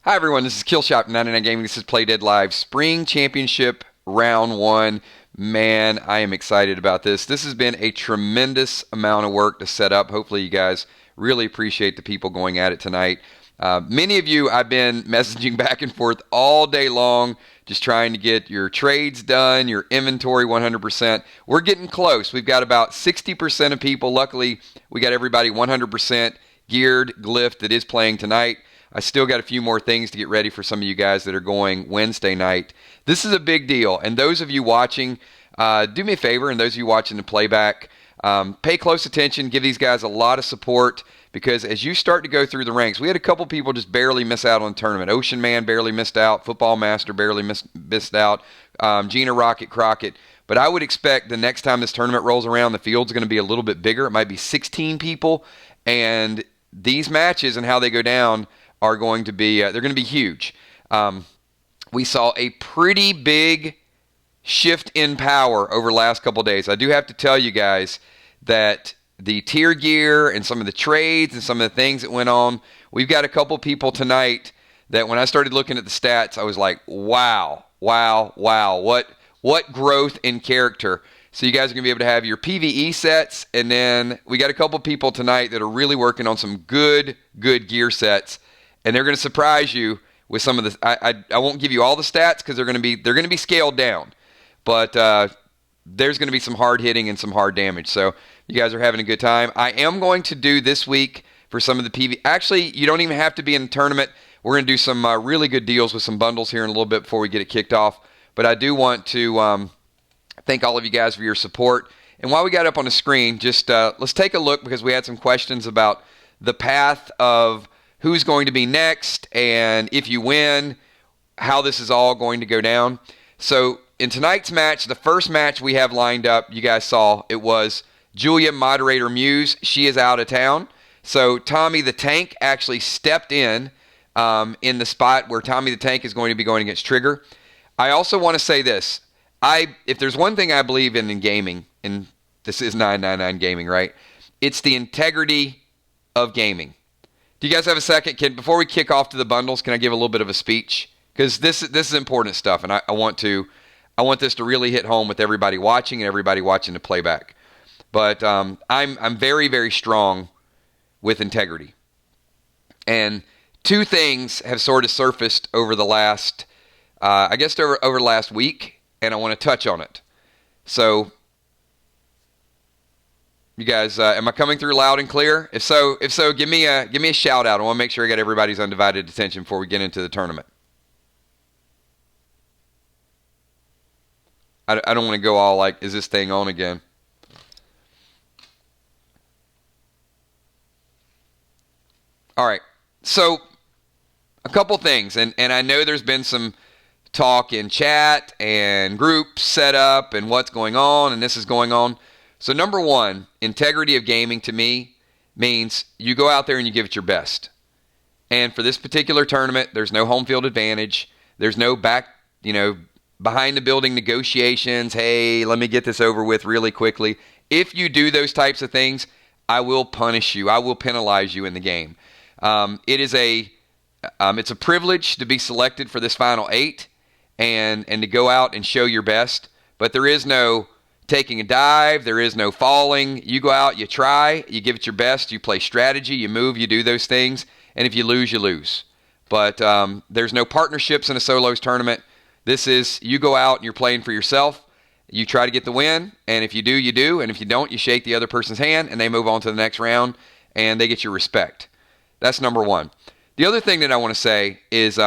Hi everyone, this is Killshot 99 Gaming. This is Play Dead Live Spring Championship Round 1. Man, I am excited about this. This has been a tremendous amount of work to set up. Hopefully you guys really appreciate the people going at it tonight. Many of you I've been messaging back and forth all day long, just trying to get your trades done, your inventory 100%. We're getting close. We've got about 60% of people. Luckily, we got everybody 100% geared, glyphed that is playing tonight. I still got a few more things to get ready for some of you guys that are going Wednesday night. This is a big deal, and those of you watching, do me a favor, and those of you watching the playback, pay close attention, give these guys a lot of support, because as you start to go through the ranks, we had a couple people just barely miss out on the tournament. Ocean Man barely missed out, Football Master barely missed out, Gina Rocket Crockett. But I would expect the next time this tournament rolls around, the field's going to be a little bit bigger. It might be 16 people, and these matches and how they go down are going to be, they're going to be huge. We saw a pretty big shift in power over the last couple of days. I do have to tell you guys that the tier gear and some of the trades and some of the things that went on, we've got a couple people tonight that when I started looking at the stats, I was like, wow, what growth in character. So you guys are going to be able to have your PvE sets, and then we got a couple people tonight that are really working on some good gear sets. And they're going to surprise you with some of the. I won't give you all the stats because they're going to be scaled down, but there's going to be some hard hitting and some hard damage. So you guys are having a good time. I am going to do this week for some of the PV. Actually, you don't even have to be in the tournament. We're going to do some really good deals with some bundles here in a little bit before we get it kicked off. But I do want to thank all of you guys for your support. And while we got up on the screen, just let's take a look because we had some questions about the path of who's going to be next, and if you win, how this is all going to go down. So in tonight's match, the first match we have lined up, you guys saw, it was Julia Moderator Muse. She is out of town. So Tommy the Tank actually stepped in the spot where Tommy the Tank is going to be going against Trigger. I also want to say this. If there's one thing I believe in gaming, and this is 999 Gaming, right? It's the integrity of gaming. Do you guys have a second? Before we kick off to the bundles, can I give a little bit of a speech? Because this is important stuff, and I want this to really hit home with everybody watching and everybody watching the playback. But I'm very strong with integrity, and two things have sort of surfaced over the last, over the last week, and I want to touch on it. So, you guys, am I coming through loud and clear? If so, give me a shout out. I want to make sure I got everybody's undivided attention before we get into the tournament. I don't want to go all like, is this thing on again? All right. So, a couple things, and I know there's been some talk in chat and groups set up and what's going on, and this is going on. So number one, integrity of gaming to me means you go out there and you give it your best. And for this particular tournament, there's no home field advantage. There's no behind the building negotiations. Hey, let me get this over with really quickly. If you do those types of things, I will punish you. I will penalize you in the game. It's a privilege to be selected for this final 8 and to go out and show your best. But there is no taking a dive, there is no falling. You go out, you try, you give it your best, you play strategy, you move, you do those things, and if you lose, you lose. But there's no partnerships in a solos tournament. This is, you go out and you're playing for yourself, you try to get the win, and if you do, you do, and if you don't, you shake the other person's hand, and they move on to the next round, and they get your respect. That's number one. The other thing that I want to say is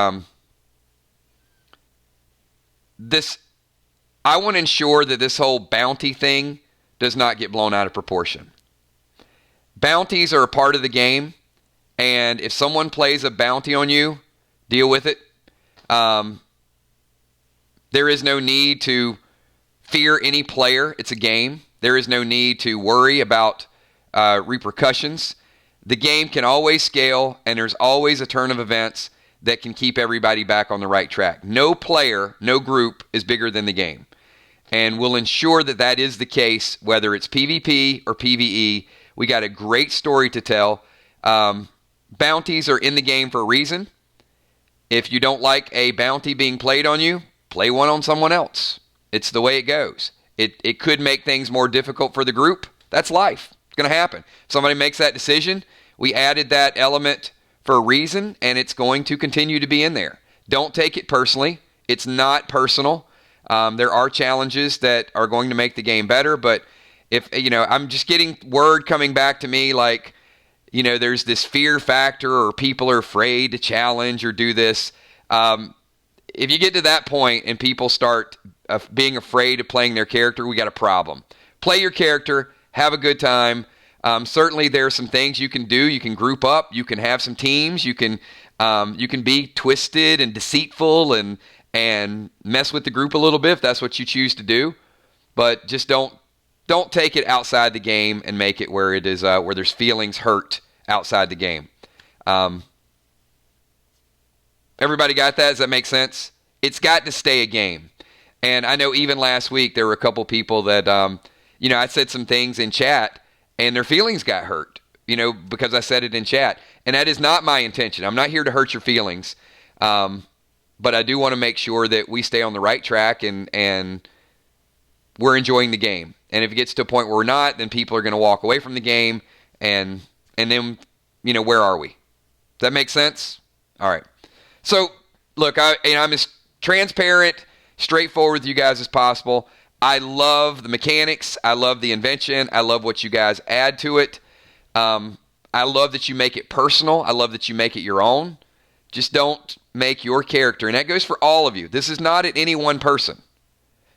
I want to ensure that this whole bounty thing does not get blown out of proportion. Bounties are a part of the game, and if someone plays a bounty on you, deal with it. There is no need to fear any player. It's a game. There is no need to worry about repercussions. The game can always scale, and there's always a turn of events that can keep everybody back on the right track. No player, no group is bigger than the game. And we'll ensure that that is the case, whether it's PvP or PvE. We got a great story to tell. Bounties are in the game for a reason. If you don't like a bounty being played on you, play one on someone else. It's the way it goes. It could make things more difficult for the group. That's life. It's going to happen. If somebody makes that decision, we added that element for a reason, and it's going to continue to be in there. Don't take it personally. It's not personal. There are challenges that are going to make the game better, but if, I'm just getting word coming back to me like, there's this fear factor or people are afraid to challenge or do this. If you get to that point and people start being afraid of playing their character, we got a problem. Play your character, have a good time. Certainly there are some things you can do. You can group up. You can have some teams. You can be twisted and deceitful and mess with the group a little bit if that's what you choose to do. But just don't take it outside the game and make it where it is where there's feelings hurt outside the game. Everybody got that? Does that make sense? It's got to stay a game. And I know even last week there were a couple people that, I said some things in chat and their feelings got hurt, because I said it in chat. And that is not my intention. I'm not here to hurt your feelings. But I do want to make sure that we stay on the right track and we're enjoying the game. And if it gets to a point where we're not, then people are going to walk away from the game. And then, where are we? Does that make sense? All right. So, look, I'm as transparent, straightforward with you guys as possible. I love the mechanics. I love the invention. I love what you guys add to it. I love that you make it personal. I love that you make it your own. Just don't make your character, and that goes for all of you. This is not at any one person.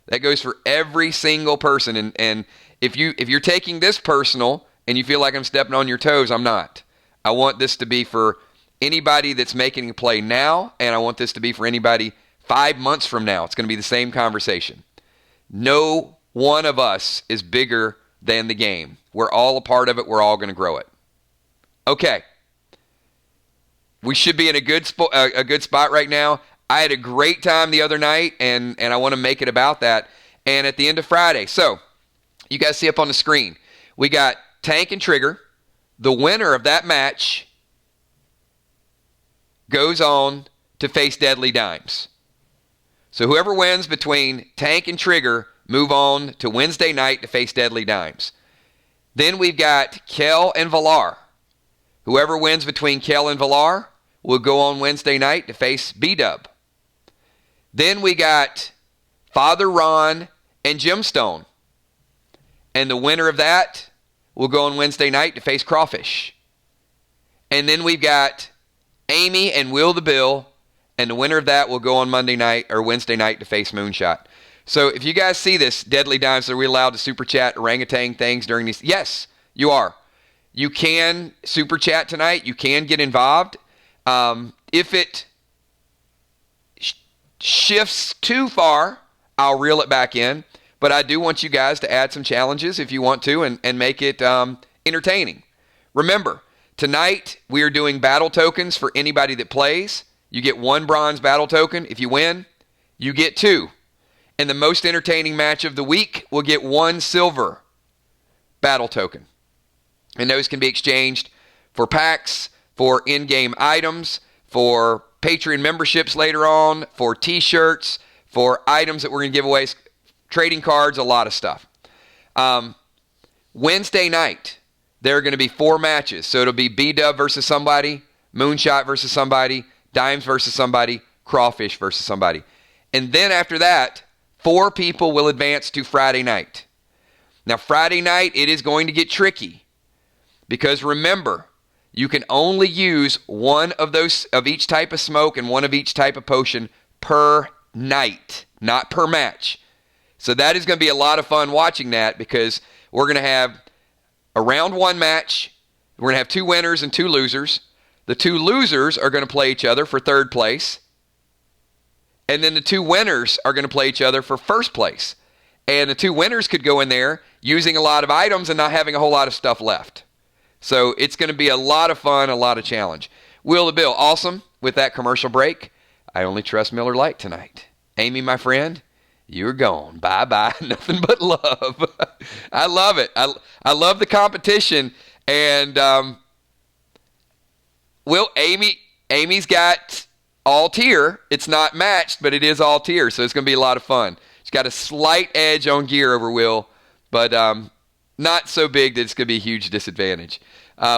That goes for every single person. And if you're taking this personal and you feel like I'm stepping on your toes, I'm not. I want this to be for anybody that's making a play now, and I want this to be for anybody 5 months from now. It's going to be the same conversation. No one of us is bigger than the game. We're all a part of it. We're all going to grow it. Okay. We should be in a good spot right now. I had a great time the other night, and I want to make it about that. And at the end of Friday, so you guys see up on the screen, we got Tank and Trigger. The winner of that match goes on to face Deadly Dimes. So whoever wins between Tank and Trigger move on to Wednesday night to face Deadly Dimes. Then we've got Kel and Valar. Whoever wins between Kel and Valar will go on Wednesday night to face B-Dub. Then we got Father Ron and Gemstone. And the winner of that will go on Wednesday night to face Crawfish. And then we've got Amy and Will the Bill. And the winner of that will go on Monday night or Wednesday night to face Moonshot. So if you guys see this, Deadly Dimes, are we allowed to super chat orangutan things during these? Yes, you are. You can super chat tonight. You can get involved. If it shifts too far, I'll reel it back in. But I do want you guys to add some challenges if you want to and make it entertaining. Remember, tonight we are doing battle tokens for anybody that plays. You get 1 bronze battle token. If you win, you get 2. And the most entertaining match of the week will get 1 silver battle token. And those can be exchanged for packs, for in-game items, for Patreon memberships later on, for t-shirts, for items that we're going to give away, trading cards, a lot of stuff. Wednesday night, there are going to be 4 matches. So it'll be B-Dub versus somebody, Moonshot versus somebody, Dimes versus somebody, Crawfish versus somebody. And then after that, 4 people will advance to Friday night. Now, Friday night, it is going to get tricky. Because remember, you can only use 1 of those of each type of smoke and 1 of each type of potion per night, not per match. So that is going to be a lot of fun watching that because we're going to have a round 1 match. We're going to have 2 winners and 2 losers. The 2 losers are going to play each other for 3rd place. And then the 2 winners are going to play each other for 1st place. And the 2 winners could go in there using a lot of items and not having a whole lot of stuff left. So it's going to be a lot of fun, a lot of challenge. Will the Bill, awesome with that commercial break. I only trust Miller Lite tonight. Amy, my friend, you're gone. Bye-bye. Nothing but love. I love it. I love the competition. And Will, Amy's got all tier. It's not matched, but it is all tier, so it's going to be a lot of fun. It's got a slight edge on gear over Will, but not so big that it's going to be a huge disadvantage.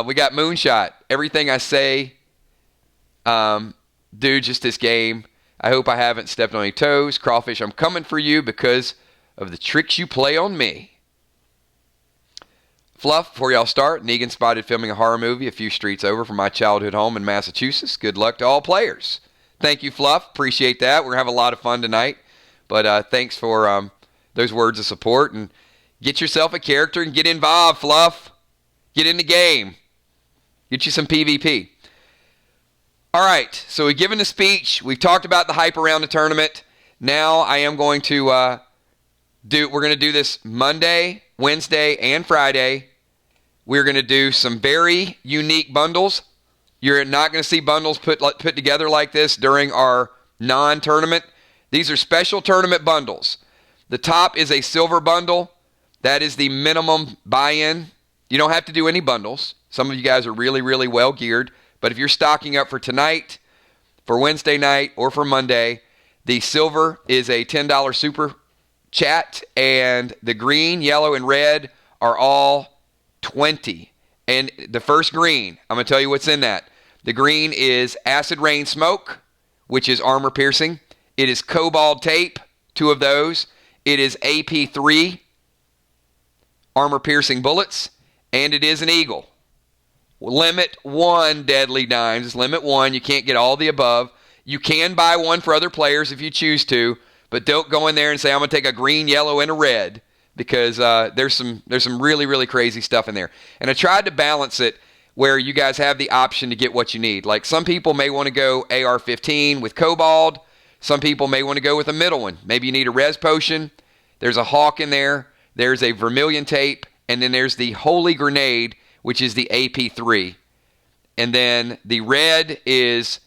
We got Moonshot. Everything I say, do just this game. I hope I haven't stepped on any toes. Crawfish, I'm coming for you because of the tricks you play on me. Fluff, before y'all start, Negan spotted filming a horror movie a few streets over from my childhood home in Massachusetts. Good luck to all players. Thank you, Fluff. Appreciate that. We're going to have a lot of fun tonight. But thanks for those words of support. And get yourself a character and get involved, Fluff. Get in the game. Get you some PvP. All right, so we've given the speech. We've talked about the hype around the tournament. Now I am going to we're going to do this Monday, Wednesday, and Friday. We're going to do some very unique bundles. You're not going to see bundles put together like this during our non-tournament. These are special tournament bundles. The top is a silver bundle. That is the minimum buy-in. You don't have to do any bundles. Some of you guys are really, really well geared. But if you're stocking up for tonight, for Wednesday night, or for Monday, the silver is a $10 super chat, and the green, yellow, and red are all 20. And the first green, I'm going to tell you what's in that. The green is Acid Rain Smoke, which is armor piercing. It is Cobalt Tape, 2 of those. It is AP3, armor piercing bullets, and it is an eagle. Limit 1 deadly dimes. Limit 1. You can't get all the above. You can buy one for other players if you choose to, but don't go in there and say, I'm going to take a green, yellow, and a red, because there's some really, really crazy stuff in there. And I tried to balance it where you guys have the option to get what you need. Like some people may want to go AR-15 with Cobalt. Some people may want to go with a middle one. Maybe you need a res potion. There's a hawk in there. There's a vermilion tape. And then there's the holy grenade, which is the AP3. And then the red is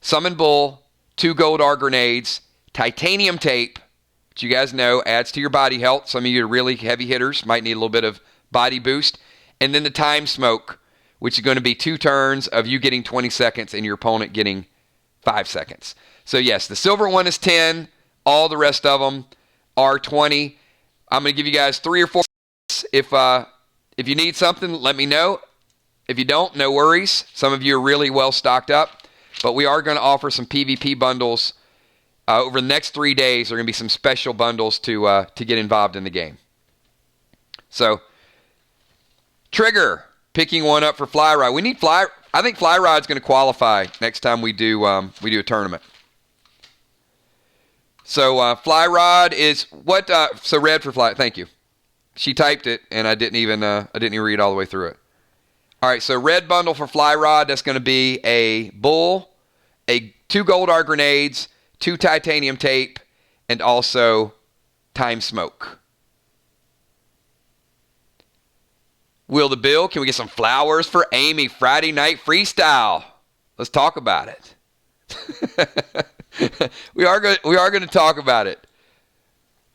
Summon Bull, 2 gold R grenades, titanium tape, which you guys know adds to your body health. Some of you are really heavy hitters, might need a little bit of body boost. And then the time smoke, which is going to be 2 turns of you getting 20 seconds and your opponent getting 5 seconds. So yes, the silver one is 10. All the rest of them are 20. I'm going to give you guys 3 or 4. If you need something, let me know. If you don't, no worries. Some of you are really well stocked up. But we are going to offer some PvP bundles over the next 3 days. There are going to be some special bundles to get involved in the game. So, Trigger, picking one up for Fly Rod. We need Fly. I think Fly Rod's going to qualify next time we do a tournament. So Fly Rod is what? So red for Fly. Thank you. She typed it, and I didn't even read all the way through it. All right, so red bundle for Fly Rod, that's going to be a bull, 2 gold R grenades, 2 titanium tape, and also time smoke. Will the Bill, can we get some flowers for Amy? Friday night freestyle. Let's talk about it. we are going to talk about it.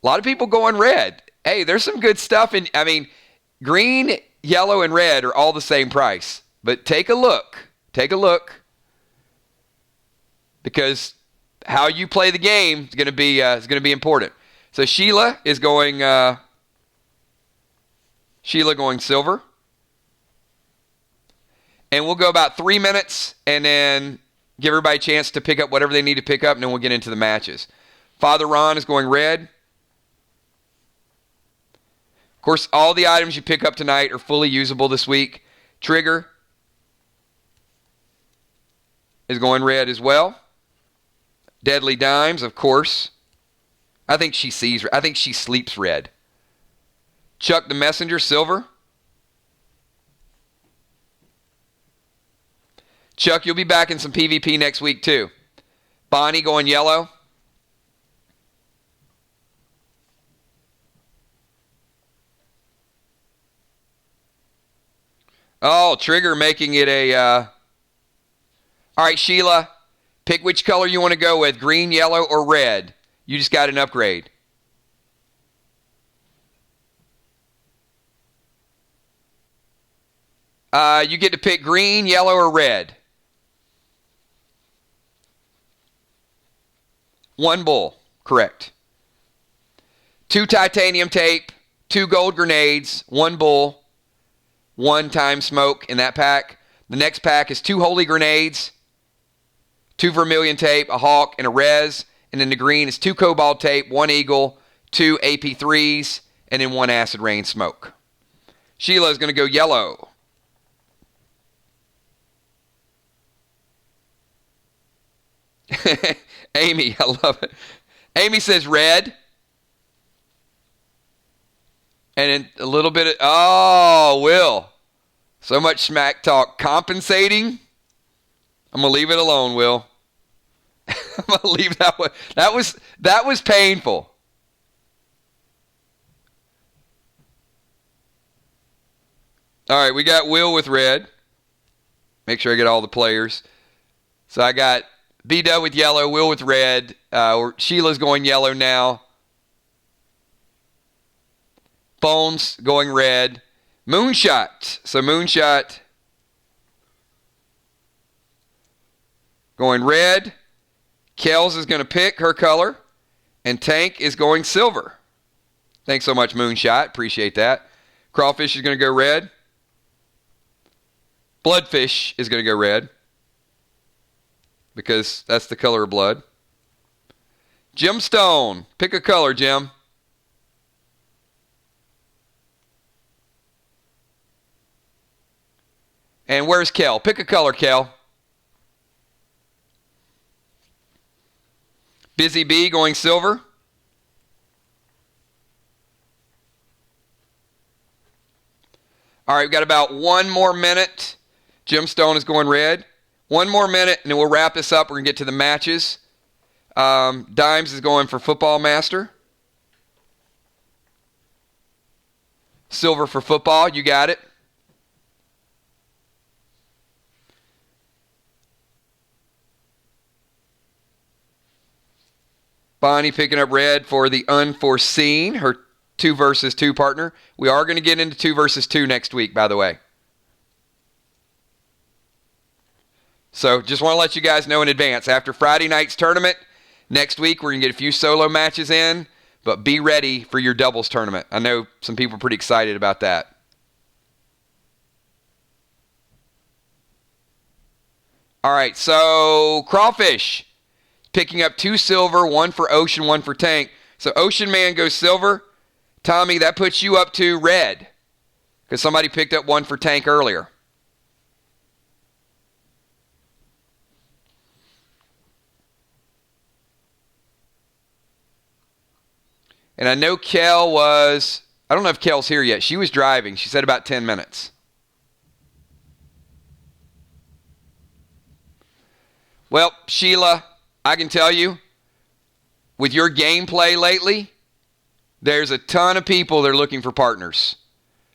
A lot of people going red. Hey, there's some good stuff in. I mean, green, yellow, and red are all the same price. But take a look. Take a look. Because how you play the game is going to be important. So Sheila is going silver. And we'll go about 3 minutes and then give everybody a chance to pick up whatever they need to pick up, and then we'll get into the matches. Father Ron is going red. Of course, all the items you pick up tonight are fully usable this week. Trigger is going red as well. Deadly Dimes, of course. I think she sleeps red. Chuck the Messenger, silver. Chuck, you'll be back in some PvP next week too. Bonnie going yellow. Oh, Trigger making it a... All right, Sheila, pick which color you want to go with, green, yellow, or red. You just got an upgrade. You get to pick green, yellow, or red. 1 bull. Correct. 2 titanium tape, 2 gold grenades, 1 bull, 1 time smoke in that pack. The next pack is 2 holy grenades, 2 vermilion tape, a hawk, and a res. And in the green is 2 cobalt tape, 1 eagle, 2 AP3s, and then 1 acid rain smoke. Sheila is going to go yellow. Amy, I love it. Amy says red. And then a little bit of, oh, Will. So much smack talk. Compensating? I'm going to leave it alone, Will. I'm going to leave that one. That was painful. All right, we got Will with red. Make sure I get all the players. So I got B-Dub with yellow, Will with red. Sheila's going yellow now. Bones going red. Moonshot. So Moonshot going red. Kels is going to pick her color. And Tank is going silver. Thanks so much, Moonshot. Appreciate that. Crawfish is going to go red. Bloodfish is going to go red. Because that's the color of blood. Gemstone. Pick a color, Jim. And where's Kel? Pick a color, Kel. Busy Bee going silver. All right, we've got about 1 more minute. Gemstone is going red. 1 more minute, and then we'll wrap this up. We're going to get to the matches. Dimes is going for Football Master. Silver for football. You got it. Bonnie picking up red for the Unforeseen, her 2 versus 2 partner. We are going to get into 2 versus 2 next week, by the way. So just want to let you guys know in advance. After Friday night's tournament, next week we're going to get a few solo matches in, but be ready for your doubles tournament. I know some people are pretty excited about that. All right, so Crawfish picking up 2 silver, 1 for Ocean, 1 for Tank. So Ocean Man goes silver. Tommy, that puts you up to red because somebody picked up 1 for Tank earlier. And I know Kel was, I don't know if Kel's here yet. She was driving. She said about 10 minutes. Well, Sheila, I can tell you, with your gameplay lately, there's a ton of people that are looking for partners.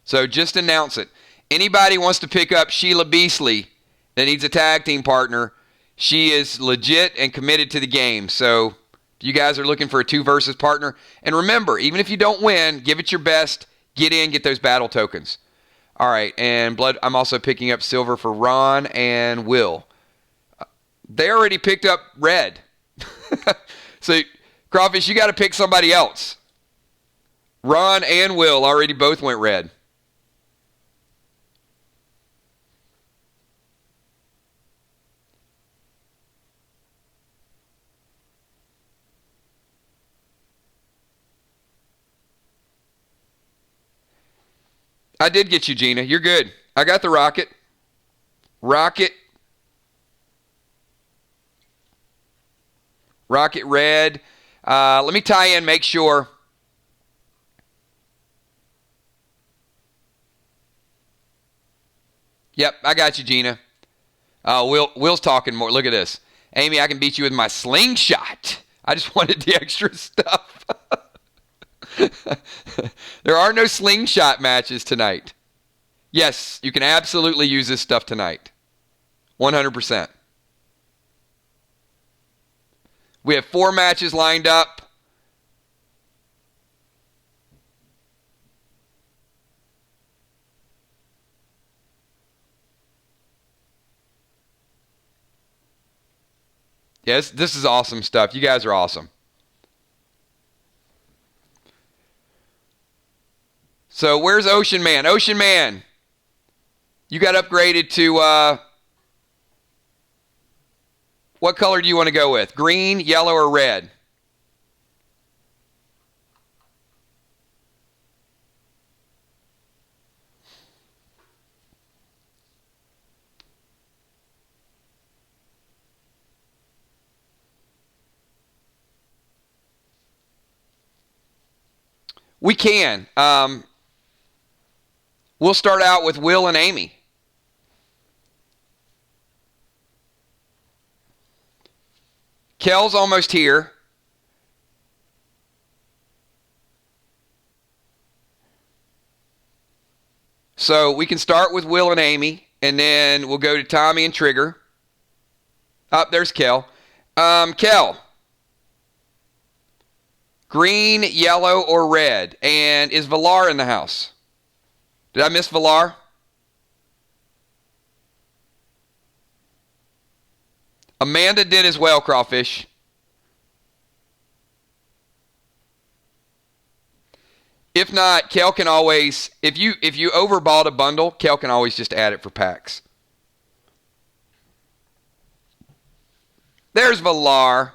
So just announce it. Anybody wants to pick up Sheila Beasley that needs a tag team partner, she is legit and committed to the game. So if you guys are looking for a 2 versus partner, and remember, even if you don't win, give it your best. Get in, get those battle tokens. All right, and blood. I'm also picking up silver for Ron and Will. They already picked up red. So, Crawfish, you got to pick somebody else. Ron and Will already both went red. I did get you, Gina. You're good. I got the rocket. Rocket red. Let me tie in, make sure. Yep, I got you, Gina. Will's talking more. Look at this. Amy, I can beat you with my slingshot. I just wanted the extra stuff. There are no slingshot matches tonight. Yes, you can absolutely use this stuff tonight. 100%. We have 4 matches lined up. Yes, this is awesome stuff. You guys are awesome. So where's Ocean Man? Ocean Man, you got upgraded to what color do you want to go with? Green, yellow, or red? We can. We'll start out with Will and Amy. Kel's almost here. So we can start with Will and Amy, and then we'll go to Tommy and Trigger. Up there's Kel. Kel. Green, yellow, or red? And is Villar in the house? Did I miss Villar? Amanda did as well, Crawfish. If not, Kel can always, if you overbought a bundle, Kel can always just add it for packs. There's Villar.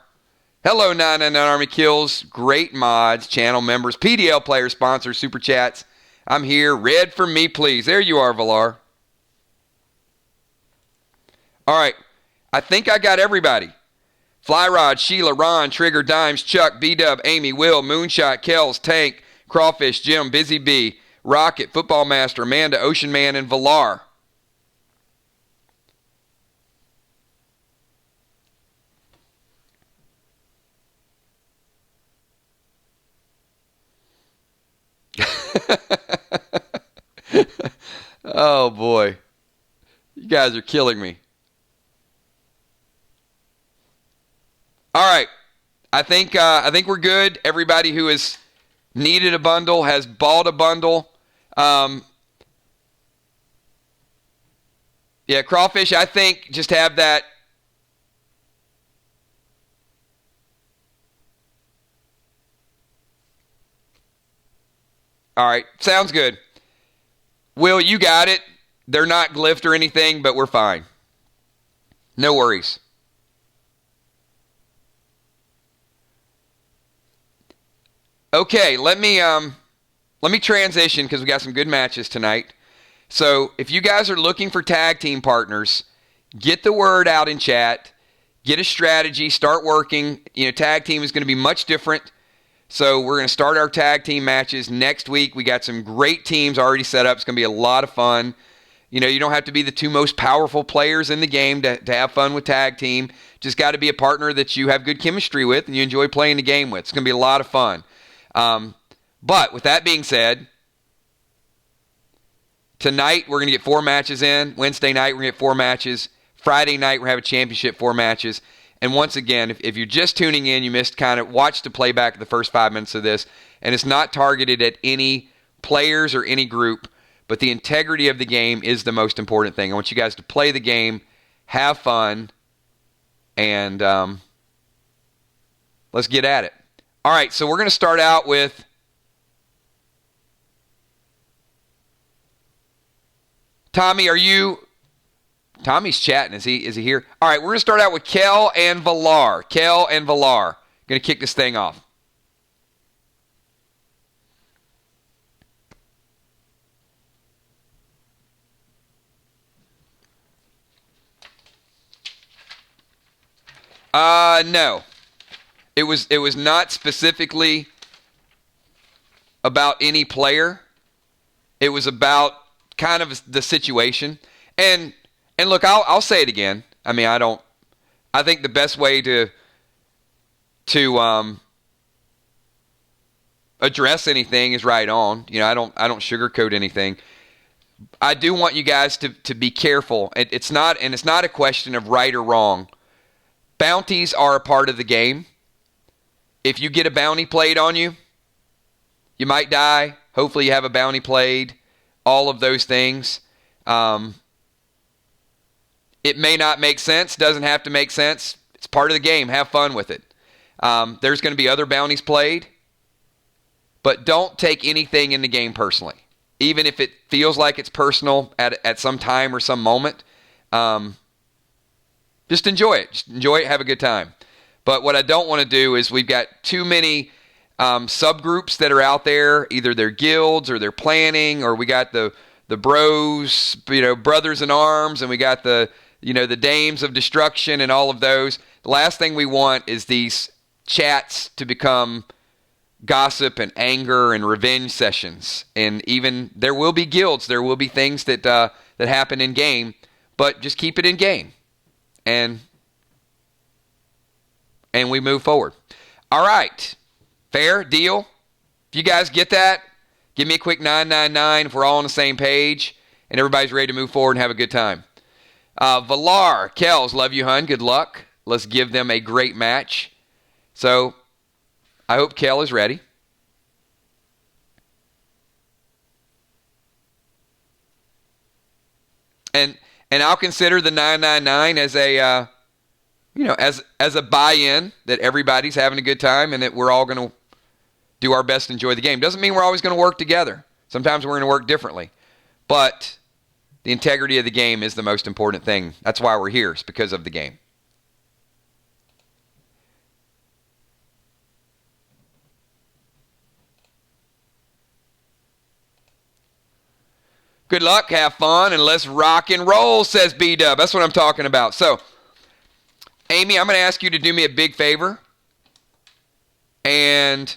Hello, 999 Army Kills. Great mods, channel members, PDL players, sponsors, super chats. I'm here. Red for me, please. There you are, Villar. All right. I think I got everybody. Flyrod, Sheila, Ron, Trigger, Dimes, Chuck, B-Dub, Amy, Will, Moonshot, Kells, Tank, Crawfish, Jim, Busy Bee, Rocket, Football Master, Amanda, Ocean Man, and Villar. Oh, boy. You guys are killing me. All right. I think we're good. Everybody who has needed a bundle has bought a bundle. Yeah, Crawfish, I think just have that. All right. Sounds good. Will, you got it. They're not glyphed or anything, but we're fine. No worries. Okay, let me transition because we got some good matches tonight. So if you guys are looking for tag team partners, get the word out in chat. Get a strategy. Start working. Tag team is going to be much different. So we're going to start our tag team matches next week. We got some great teams already set up. It's going to be a lot of fun. You don't have to be the two most powerful players in the game to have fun with tag team. Just got to be a partner that you have good chemistry with and you enjoy playing the game with. It's going to be a lot of fun. But with that being said, tonight we're going to get 4 matches in. Wednesday night we're going to get 4 matches. Friday night we're going to have a championship 4 matches. And once again, if you're just tuning in, you missed watch the playback of the first 5 minutes of this. And it's not targeted at any players or any group, but the integrity of the game is the most important thing. I want you guys to play the game, have fun, and let's get at it. All right, so we're going to start out with Tommy. Tommy's chatting. Is he here? All right, we're going to start out with Kel and Villar. Kel and Villar. Going to kick this thing off. No. It was not specifically about any player. It was about kind of the situation. And look, I'll say it again. I mean, I think the best way to address anything is right on. I don't sugarcoat anything. I do want you guys to be careful. It's not a question of right or wrong. Bounties are a part of the game. If you get a bounty played on you, you might die. Hopefully you have a bounty played. All of those things. It may not make sense. Doesn't have to make sense. It's part of the game. Have fun with it. There's going to be other bounties played. But don't take anything in the game personally. even if it feels like it's personal at some time or some moment. Just enjoy it. Just enjoy it. Have a good time. But what I don't want to do is we've got too many subgroups that are out there. Either they're guilds or they're planning, or we got the bros, brothers in arms, and we got the dames of destruction and all of those. The last thing we want is these chats to become gossip and anger and revenge sessions. And even there will be guilds. There will be things that happen in game, but just keep it in game. And we move forward. All right. Fair deal. If you guys get that, give me a quick 999 if we're all on the same page and everybody's ready to move forward and have a good time. Valar, Kells, love you, hun. Good luck. Let's give them a great match. So I hope Kel is ready. And I'll consider the 999 as a as a buy-in that everybody's having a good time and that we're all going to do our best to enjoy the game. Doesn't mean we're always going to work together. Sometimes we're going to work differently. But the integrity of the game is the most important thing. That's why we're here. It's because of the game. Good luck, have fun, and let's rock and roll, says B-Dub. That's what I'm talking about. So, Amy, I'm going to ask you to do me a big favor. And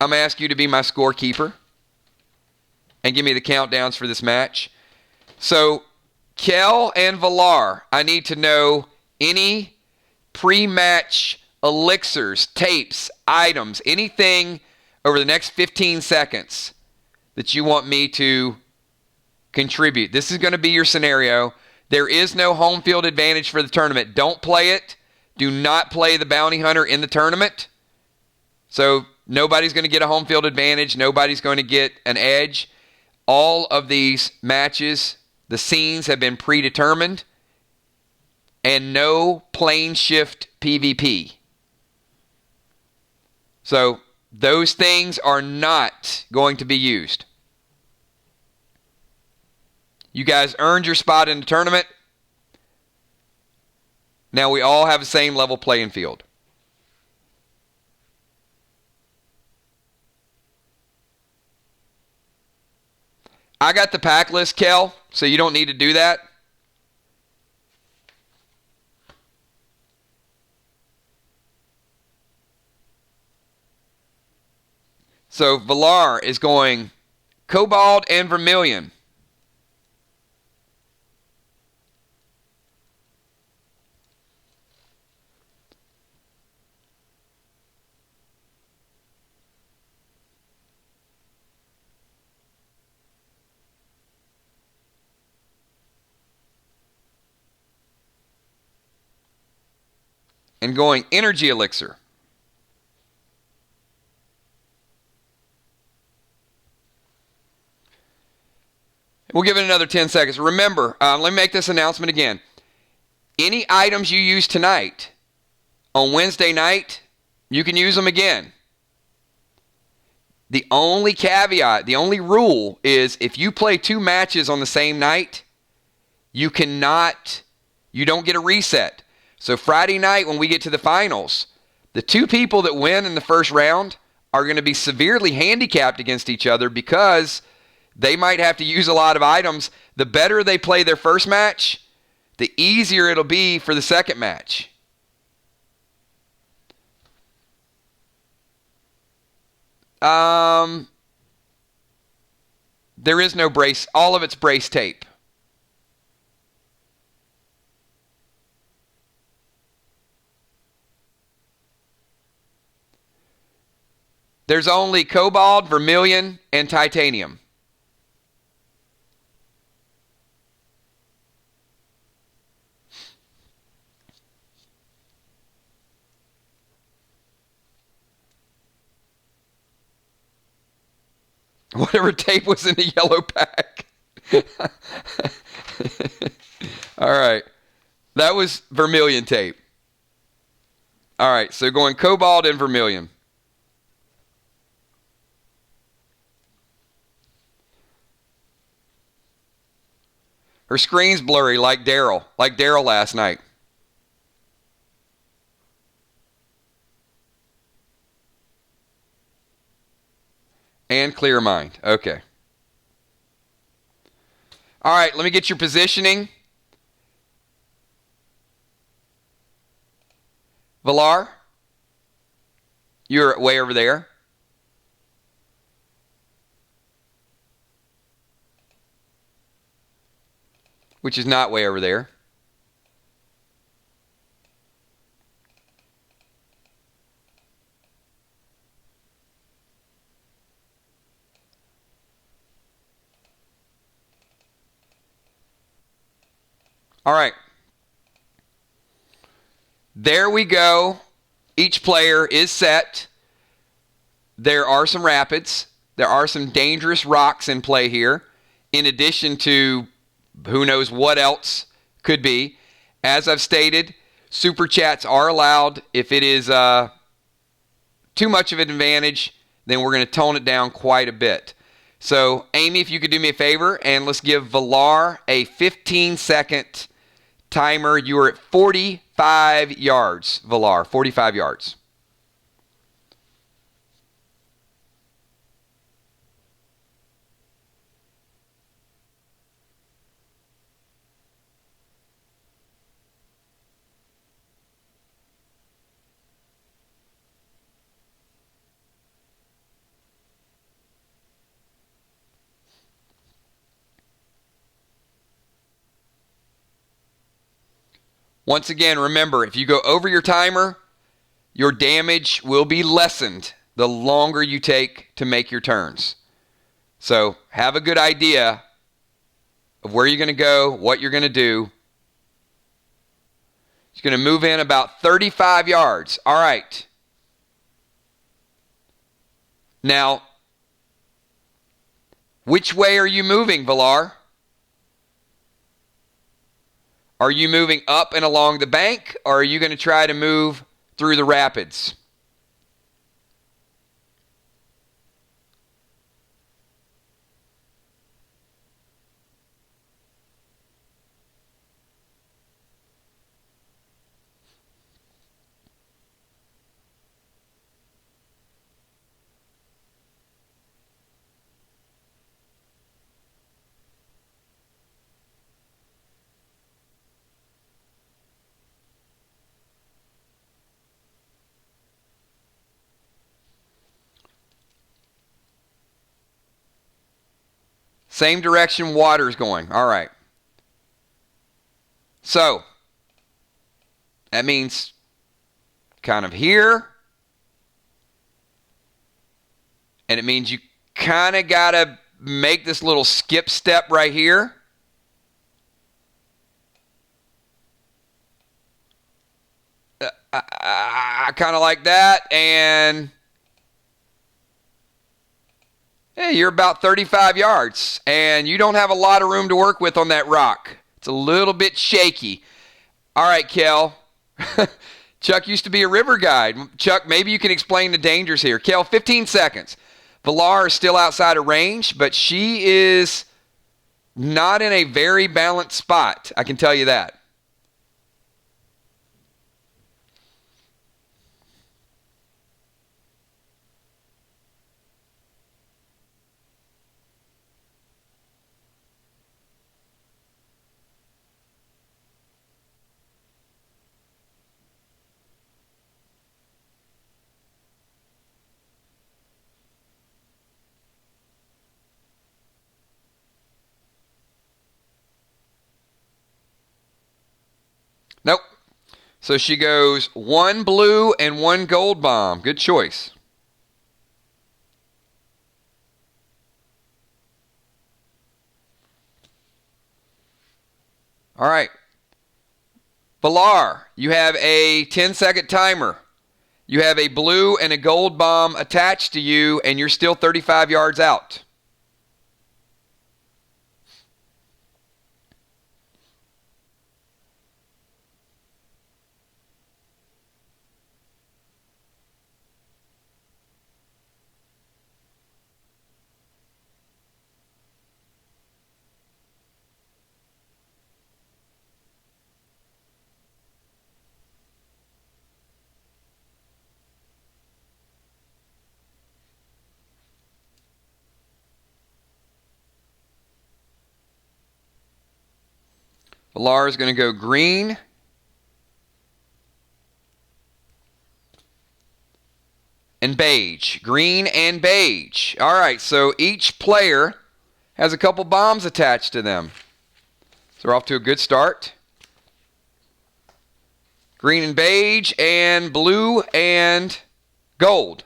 I'm going to ask you to be my scorekeeper. And give me the countdowns for this match. So, Kel and Valar, I need to know any pre-match elixirs, tapes, items, anything over the next 15 seconds that you want me to contribute. This is going to be your scenario. There is no home field advantage for the tournament. Don't play it. Do not play the bounty hunter in the tournament. So nobody's going to get a home field advantage. Nobody's going to get an edge. All of these matches, the scenes have been predetermined. And no plane shift PvP. So those things are not going to be used. You guys earned your spot in the tournament. Now we all have the same level playing field. I got the pack list, Kel, so you don't need to do that. So Valar is going Cobalt and Vermilion. And going Energy Elixir. We'll give it another 10 seconds. Remember, let me make this announcement again. Any items you use tonight, on Wednesday night, you can use them again. The only caveat, the only rule is if you play 2 matches on the same night, you don't get a reset. So Friday night when we get to the finals, the 2 people that win in the first round are going to be severely handicapped against each other because they might have to use a lot of items. The better they play their first match, the easier it'll be for the second match. There is no brace. All of it's brace tape. There's only cobalt, vermilion, and titanium. Whatever tape was in the yellow pack. All right. That was vermilion tape. All right, so going cobalt and vermilion. Her screen's blurry like Daryl last night. And clear mind. Okay. All right, let me get your positioning. Villar, you're way over there. Which is not way over there. All right. There we go. Each player is set. There are some rapids. There are some dangerous rocks in play here, in addition to who knows what else could be. As I've stated, super chats are allowed. If it is too much of an advantage, then we're going to tone it down quite a bit. So, Amy, if you could do me a favor, and let's give Villar a 15-second timer. You are at 45 yards, Villar, 45 yards. Once again, remember, if you go over your timer, your damage will be lessened the longer you take to make your turns. So have a good idea of where you're going to go, what you're going to do. It's going to move in about 35 yards. All right. Now, which way are you moving, Villar? Are you moving up and along the bank, or are you going to try to move through the rapids? Same direction water's going. All right. So, that means kind of here. And it means you kind of got to make this little skip step right here. Kind of like that. And hey, you're about 35 yards. And you don't have a lot of room to work with on that rock. It's a little bit shaky. All right, Kel. Chuck used to be a river guide. Chuck, maybe you can explain the dangers here. Kel, 15 seconds. Villar is still outside of range, but she is not in a very balanced spot. I can tell you that. Nope. So she goes one blue and one gold bomb. Good choice. All right. Villar, you have a 10-second timer. You have a blue and a gold bomb attached to you, and you're still 35 yards out. Villar is going to go green. And beige. Green and beige. All right, so each player has a couple bombs attached to them. So we're off to a good start. Green and beige and blue and gold.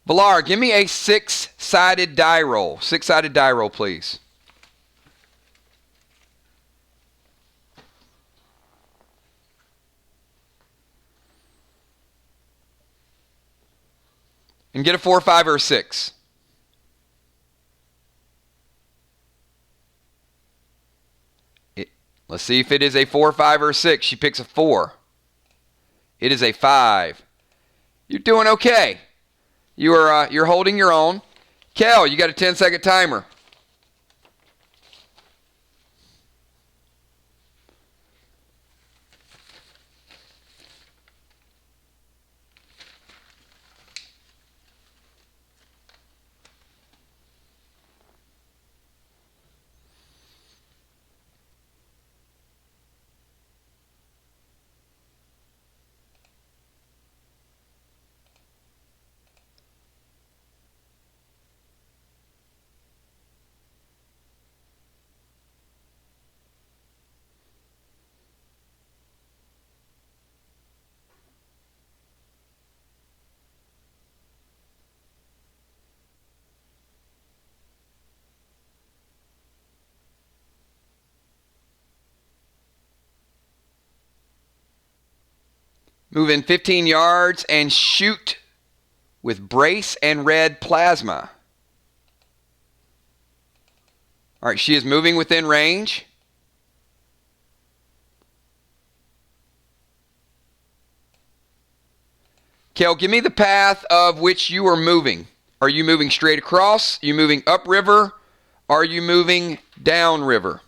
Villar, give me a six-sided die roll. Six-sided die roll, please. And get a 4, 5, or a 6. Let's see if it is a 4, 5, or a 6. She picks a 4. It is a 5. You're doing okay. You're holding your own. Kel, you got a 10-second timer. Move in 15 yards and shoot with brace and red plasma. All right, she is moving within range. Kel, give me the path of which you are moving. Are you moving straight across? Are you moving upriver? Are you moving downriver?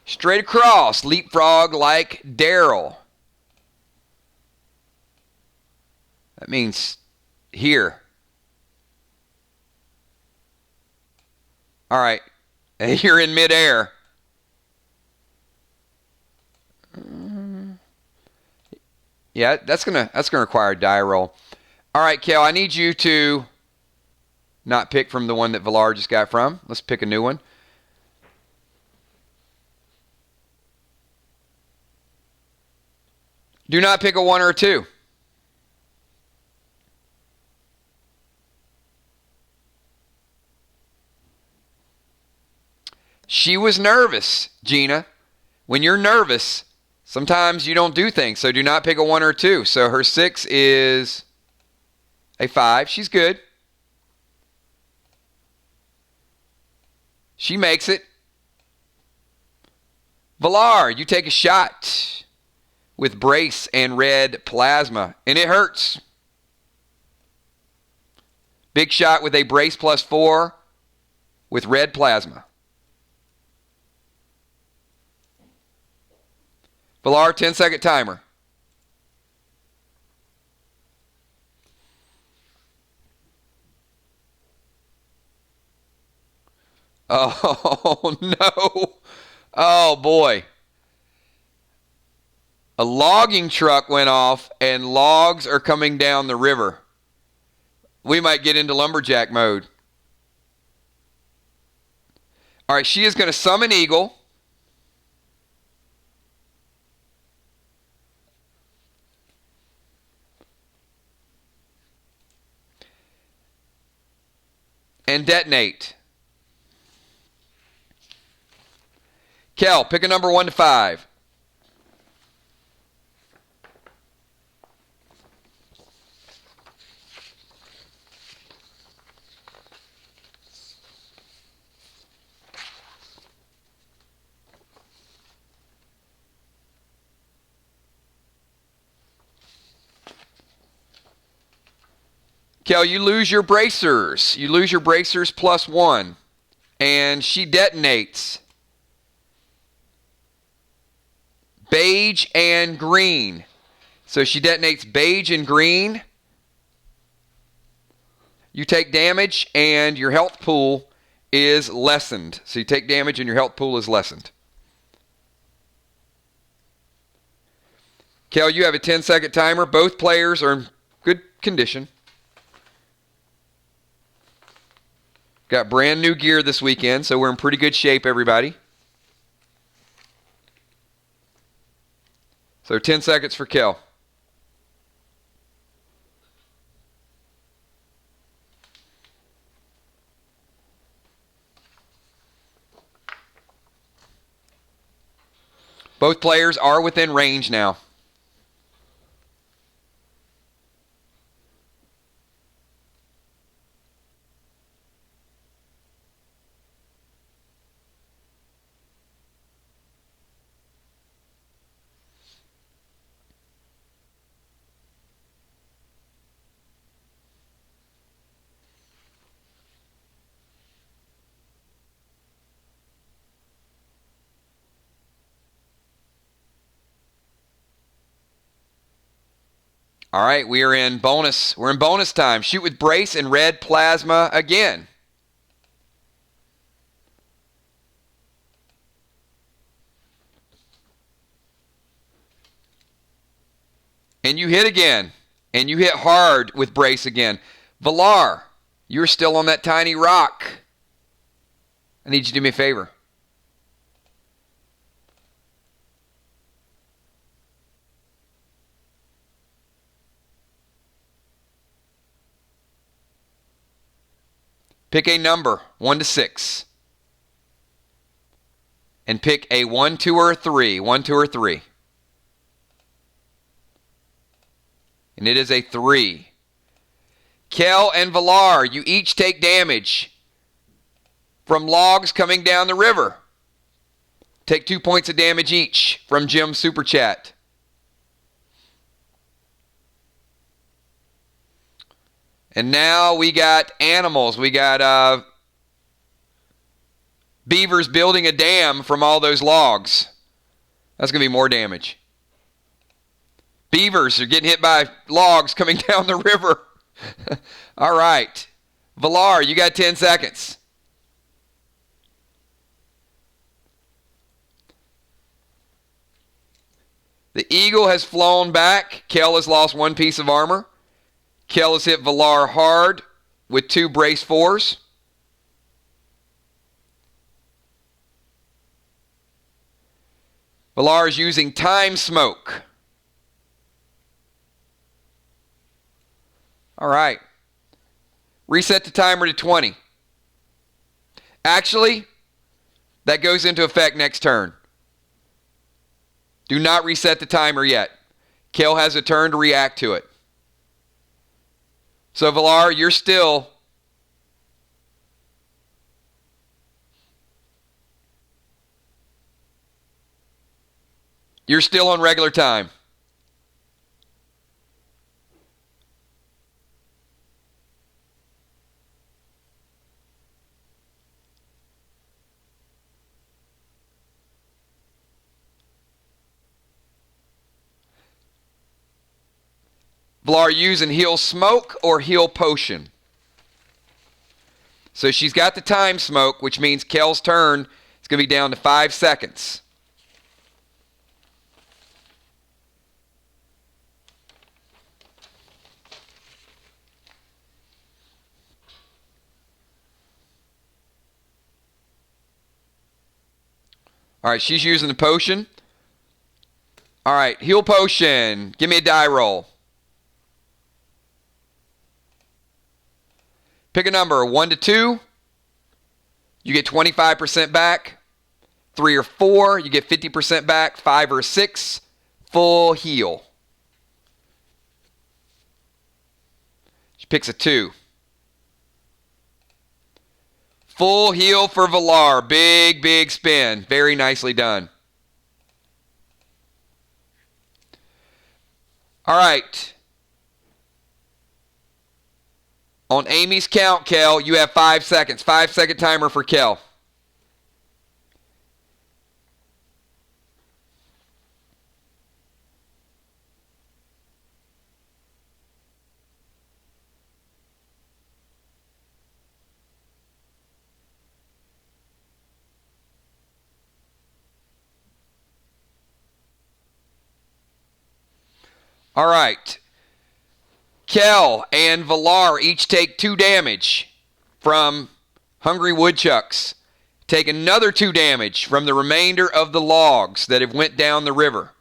Straight across, leapfrog like Daryl. That means here. All right, you're in midair. Yeah, that's gonna require a die roll. All right, Kel, I need you to not pick from the one that Villar just got from. Let's pick a new one. Do not pick a 1 or a 2. She was nervous, Gina. When you're nervous, sometimes you don't do things. So do not pick a 1 or a 2. So her 6 is a 5. She's good. She makes it. Villar, you take a shot with brace and red plasma, and it hurts. Big shot with a brace +4 with red plasma. Villar, 10-second timer. Oh, no. Oh, boy. A logging truck went off, and logs are coming down the river. We might get into lumberjack mode. All right, she is going to summon Eagle. And detonate. Kel, pick a number 1 to 5. Kel, you lose your bracers. You lose your bracers +1. And she detonates. Beige and green. So she detonates beige and green. You take damage and your health pool is lessened. So you take damage and your health pool is lessened. Kel, you have a 10-second timer. Both players are in good condition. Got brand new gear this weekend, so we're in pretty good shape, everybody. So 10 seconds for Kel. Both players are within range now. All right, we are in bonus. We're in bonus time. Shoot with brace and red plasma again. And you hit again. And you hit hard with brace again. Valar, you're still on that tiny rock. I need you to do me a favor. Pick a number, 1 to 6. And pick a 1, 2, or a 3. 1, 2, or 3. And it is a 3. Kel and Valar, you each take damage from logs coming down the river. Take 2 points of damage each from Jim's Super Chat. And now we got animals. We got beavers building a dam from all those logs. That's going to be more damage. Beavers are getting hit by logs coming down the river. All right. Valar, you got 10 seconds. The eagle has flown back. Kel has lost 1 piece of armor. Kel has hit Valar hard with 2 brace 4s. Valar is using time smoke. All right. Reset the timer to 20. Actually, that goes into effect next turn. Do not reset the timer yet. Kel has a turn to react to it. So, Valar, you're still on regular time. Valar using heal smoke or heal potion. So she's got the time smoke, which means Kel's turn is going to be down to 5 seconds. All right, she's using the potion. All right, heal potion. Give me a die roll. Pick a number, 1 to 2. You get 25% back. 3 or 4, you get 50% back. 5 or 6, full heal. She picks a 2. Full heal for Valar. Big, big spin. Very nicely done. All right. On Amy's count, Kel, you have 5 seconds. 5-second timer for Kel. All right. Kel and Valar each take 2 damage from Hungry Woodchucks. Take another 2 damage from the remainder of the logs that have went down the river.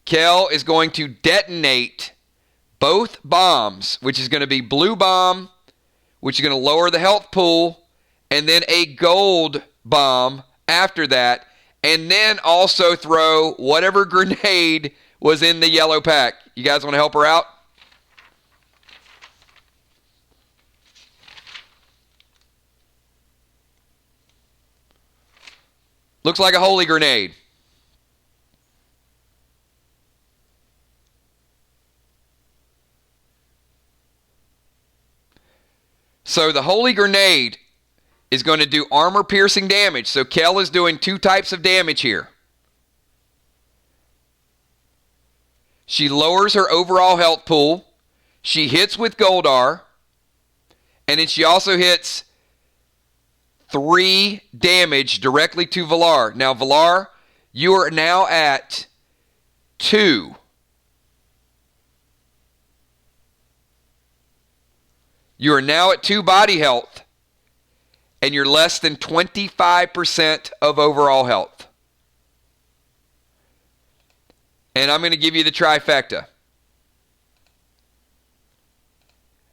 Kel is going to detonate both bombs, which is going to be blue bomb, which is going to lower the health pool, and then a gold bomb after that, and then also throw whatever grenade was in the yellow pack. You guys want to help her out? Looks like a holy grenade. So the holy grenade is going to do armor-piercing damage. So Kel is doing 2 types of damage here. She lowers her overall health pool. She hits with Goldar. And then she also hits 3 damage directly to Valar. Now, Valar, you are now at 2. You are now at 2 body health. And you're less than 25% of overall health. And I'm going to give you the trifecta.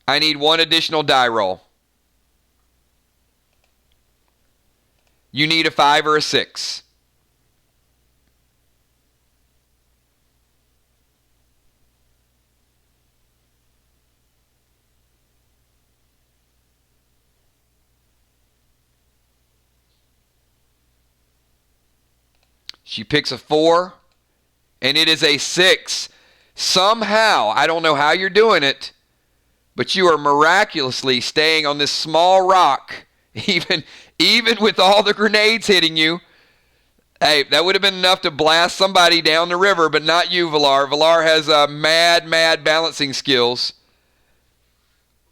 I need 1 additional die roll. You need a 5 or a 6. She picks a 4, and it is a 6. Somehow, I don't know how you're doing it, but you are miraculously staying on this small rock, even with all the grenades hitting you. Hey, that would have been enough to blast somebody down the river, but not you, Valar. Valar has mad balancing skills.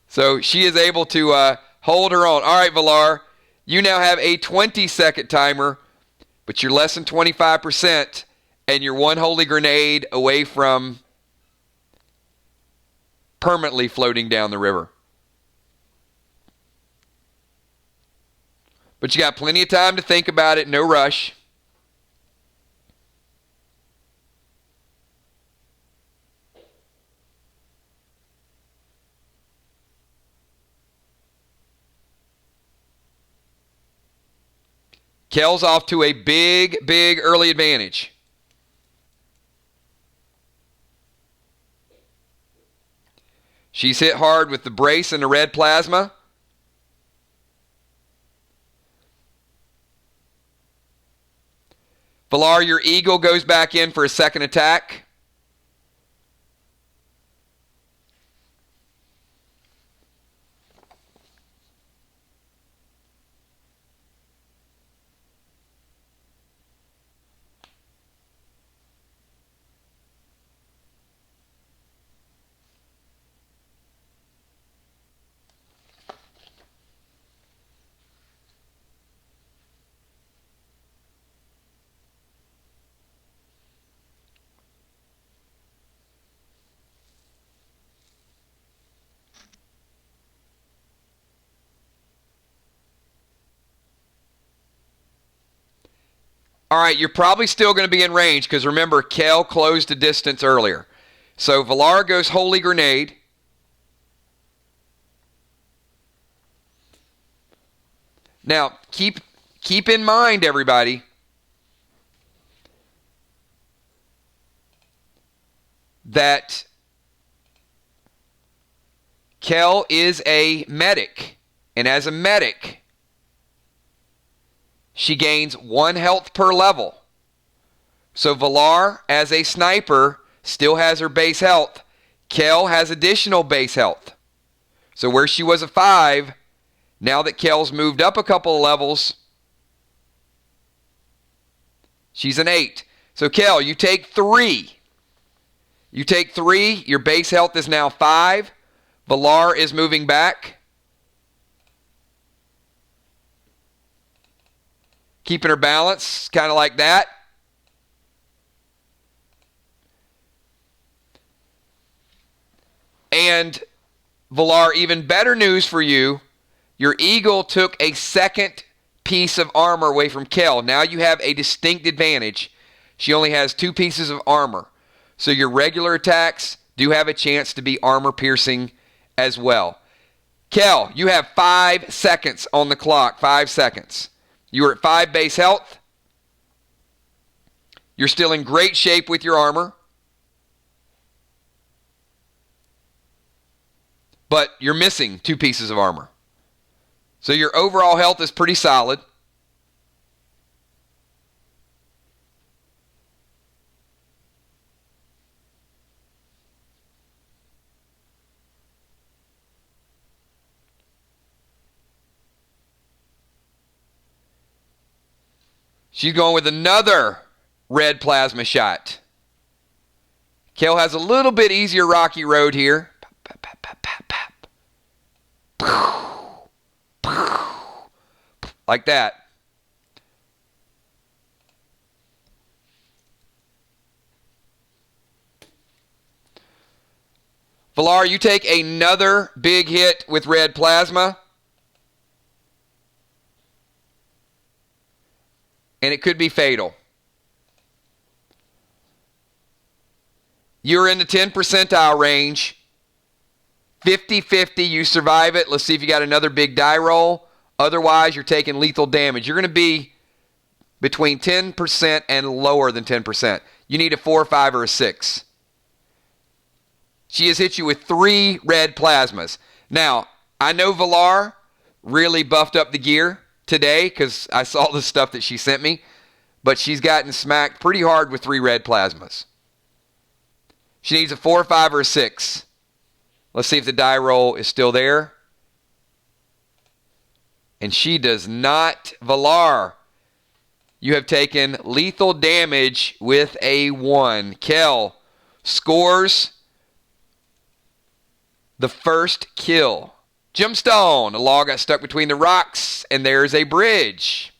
So she is able to hold her own. All right, Valar, you now have a 20-second timer, but you're less than 25%, and you're 1 holy grenade away from permanently floating down the river. But you got plenty of time to think about it, no rush. Kel's off to a big early advantage. She's hit hard with the brace and the red plasma. Valar, your eagle goes back in for a second attack. All right, you're probably still going to be in range because remember, Kel closed the distance earlier. So Valar goes Holy Grenade. Now, keep in mind, everybody, that Kel is a medic. And as a medic, she gains 1 health per level. So Valar, as a sniper, still has her base health. Kel has additional base health. So where she was a 5, now that Kel's moved up a couple of levels, she's an 8. So Kel, you take 3. You take 3. Your base health is now 5. Valar is moving back. Keeping her balance, kind of like that. And Valar, even better news for you. Your eagle took a second piece of armor away from Kel. Now you have a distinct advantage. She only has 2 pieces of armor. So your regular attacks do have a chance to be armor piercing as well. Kel, you have 5 seconds on the clock. 5 seconds. You are at 5 base health. You're still in great shape with your armor. But you're missing 2 pieces of armor. So your overall health is pretty solid. She's going with another red plasma shot. Kel has a little bit easier rocky road here. Like that. Valar, you take another big hit with red plasma. And it could be fatal. You're in the 10 percentile range. 50-50, you survive it. Let's see if you got another big die roll. Otherwise, you're taking lethal damage. You're going to be between 10% and lower than 10%. You need a 4, 5, or a 6. She has hit you with 3 red plasmas. Now, I know Valar really buffed up the gear today because I saw the stuff that she sent me, but she's gotten smacked pretty hard with 3 red plasmas. She needs a 4, 5, or a 6. Let's see if the die roll is still there. And she does not. Valar, you have taken lethal damage with a 1. Kel scores the first kill. Gemstone. A log got stuck between the rocks, and there's a bridge.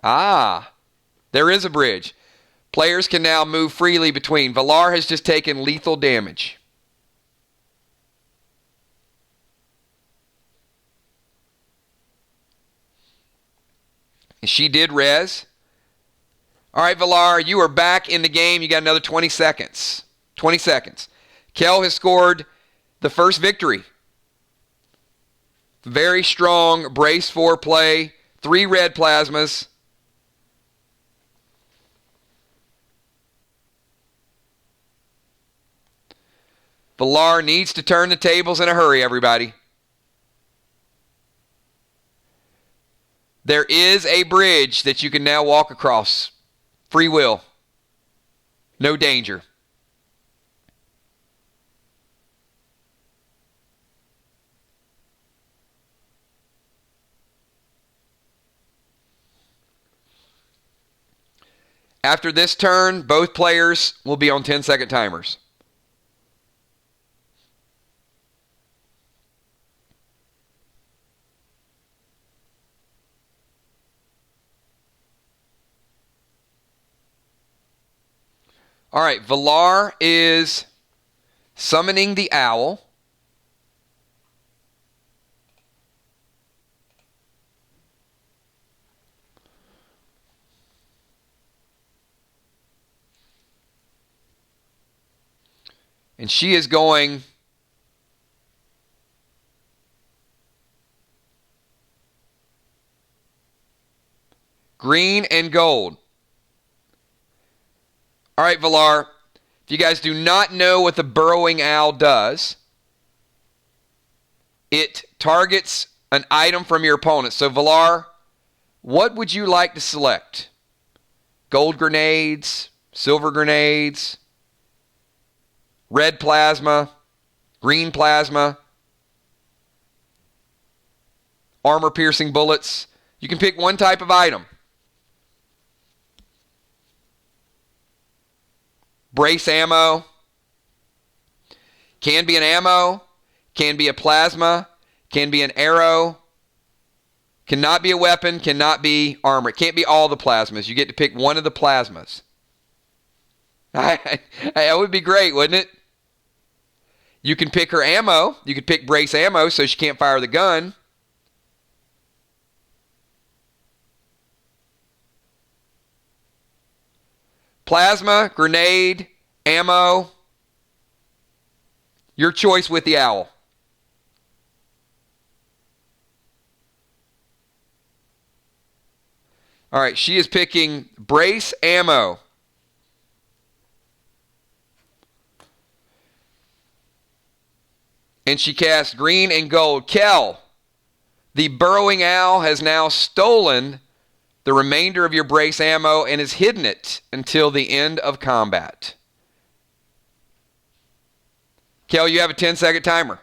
Ah, there is a bridge. Players can now move freely between. Valar has just taken lethal damage. She did res. All right, Valar, you are back in the game. You got another 20 seconds. 20 seconds. Kel has scored the first victory. Very strong brace 4 play. 3 red plasmas. Valar needs to turn the tables in a hurry, everybody. There is a bridge that you can now walk across. Free will. No danger. After this turn, both players will be on 10-second timers. All right, Valar is summoning the owl. And she is going green and gold. All right, Valar, if you guys do not know what the burrowing owl does, it targets an item from your opponent. So, Valar, what would you like to select? Gold grenades, silver grenades? red plasma, green plasma, armor-piercing bullets. You can pick one type of item. Brace ammo. Can be an ammo. Can be a plasma. Can be an arrow. Cannot be a weapon. Cannot be armor. It can't be all the plasmas. You get to pick one of the plasmas. That would be great, wouldn't it? You can pick her ammo. You could pick brace ammo so she can't fire the gun. Plasma, grenade, ammo. Your choice with the owl. All right, she is picking brace ammo. And she casts green and gold. Kel, the burrowing owl has now stolen the remainder of your brace ammo and has hidden it until the end of combat. Kel, you have a 10-second timer.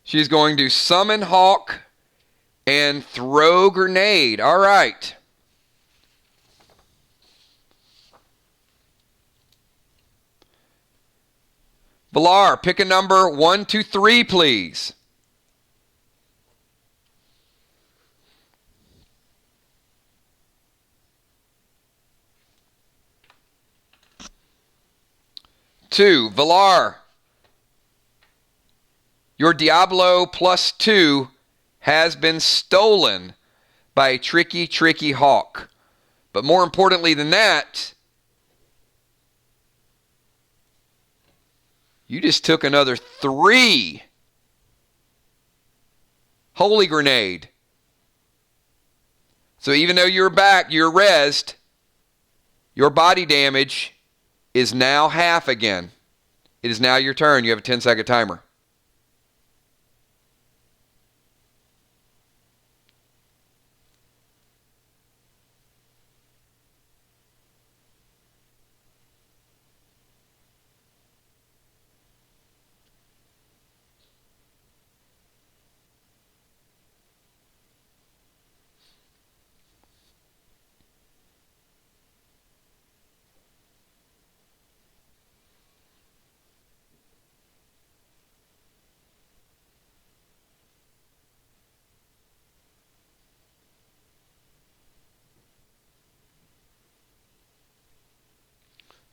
She's going to summon Hawk and throw grenade. All right. Villar, pick a number 1 to 3, please. Two. Villar, your Diablo +2 has been stolen by a tricky, tricky hawk. But more importantly than that, you just took another 3. Holy grenade. So even though you're back, you're rezzed, your body damage is now half again. It is now your turn. You have a 10-second timer.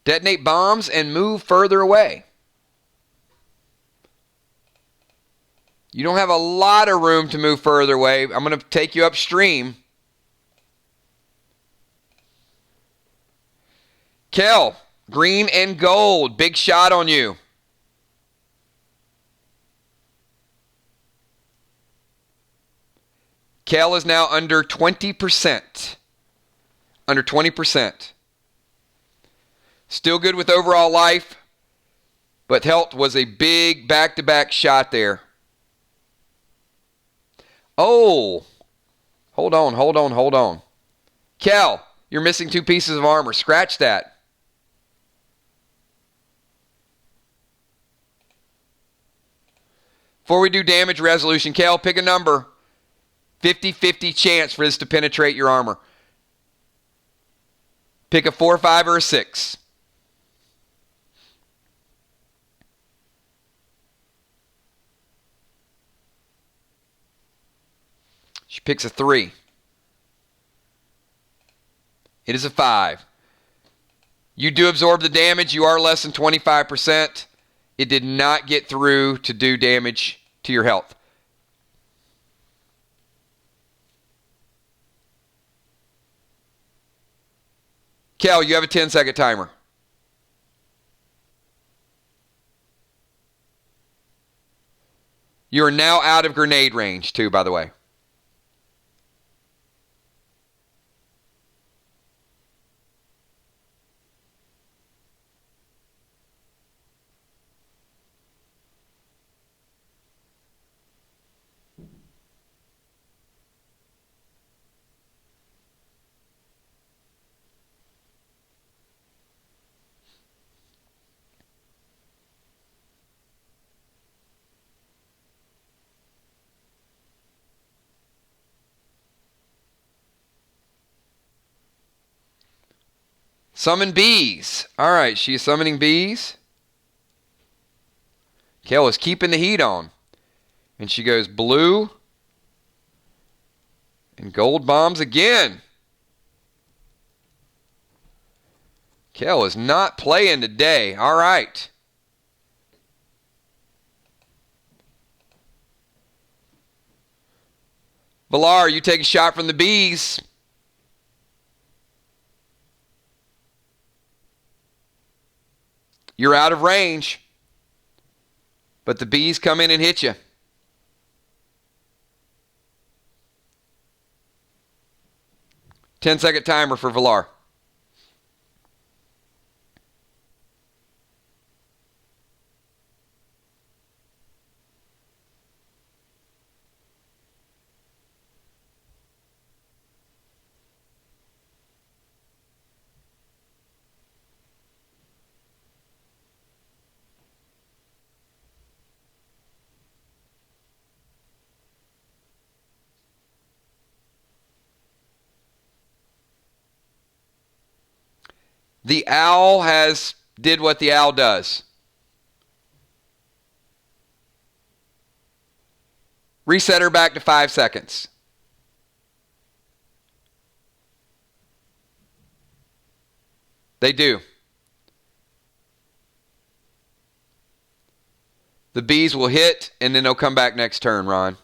Detonate bombs and move further away. You don't have a lot of room to move further away. I'm going to take you upstream. Kel, green and gold. Big shot on you. Kel is now under 20%. Under 20%. Still good with overall life, but health was a big back-to-back shot there. Oh, hold on. Kel, you're missing 2 pieces of armor. Scratch that. Before we do damage resolution, Kel, pick a number. 50-50 chance for this to penetrate your armor. Pick a 4, 5, or a 6. She picks a 3. It is a 5. You do absorb the damage. You are less than 25%. It did not get through to do damage to your health. Kel, you have a 10-second timer. You are now out of grenade range, too, by the way. Summon bees. All right, she is summoning bees. Kel is keeping the heat on. And she goes blue. And gold bombs again. Kel is not playing today. All right. Villar, you take a shot from the bees. You're out of range. But the bees come in and hit you. Ten-second timer for Villar. The owl did what the owl does. Reset her back to 5 seconds. They do. The bees will hit, and then they'll come back next turn, Ron.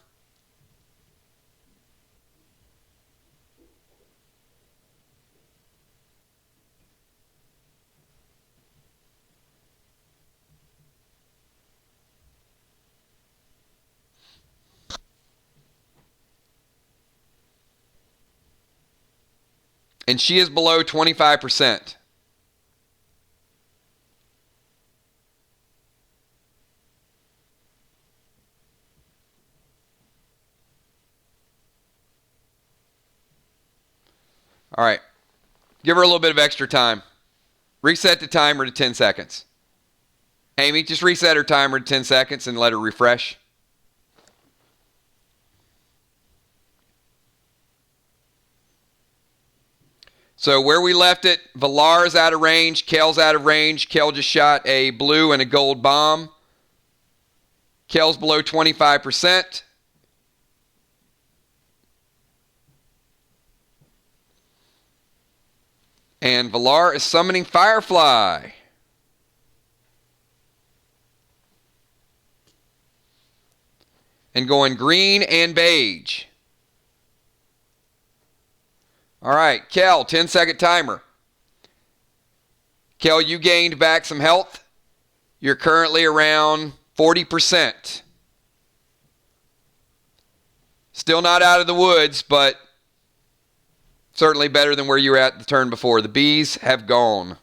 And she is below 25%. All right. Give her a little bit of extra time. Reset the timer to 10 seconds. Amy, just reset her timer to 10 seconds and let her refresh. So where we left it, Villar's out of range, Kel's out of range. Kel just shot a blue and a gold bomb. Kel's below 25%. And Villar is summoning Firefly. And going green and beige. All right, Kel, 10-second timer. Kel, you gained back some health. You're currently around 40%. Still not out of the woods, but certainly better than where you were at the turn before. The bees have gone.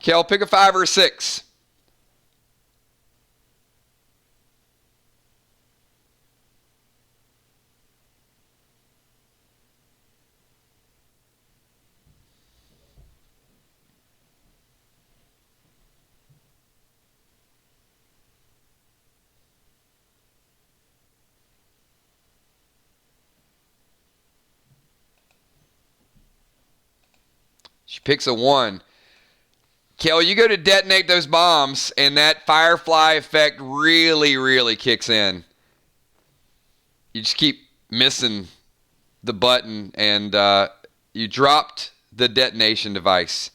Kel, pick a 5 or a 6. She picks a 1. Kel, you go to detonate those bombs, and that Firefly effect really, really kicks in. you just keep missing the button, and you dropped the detonation device.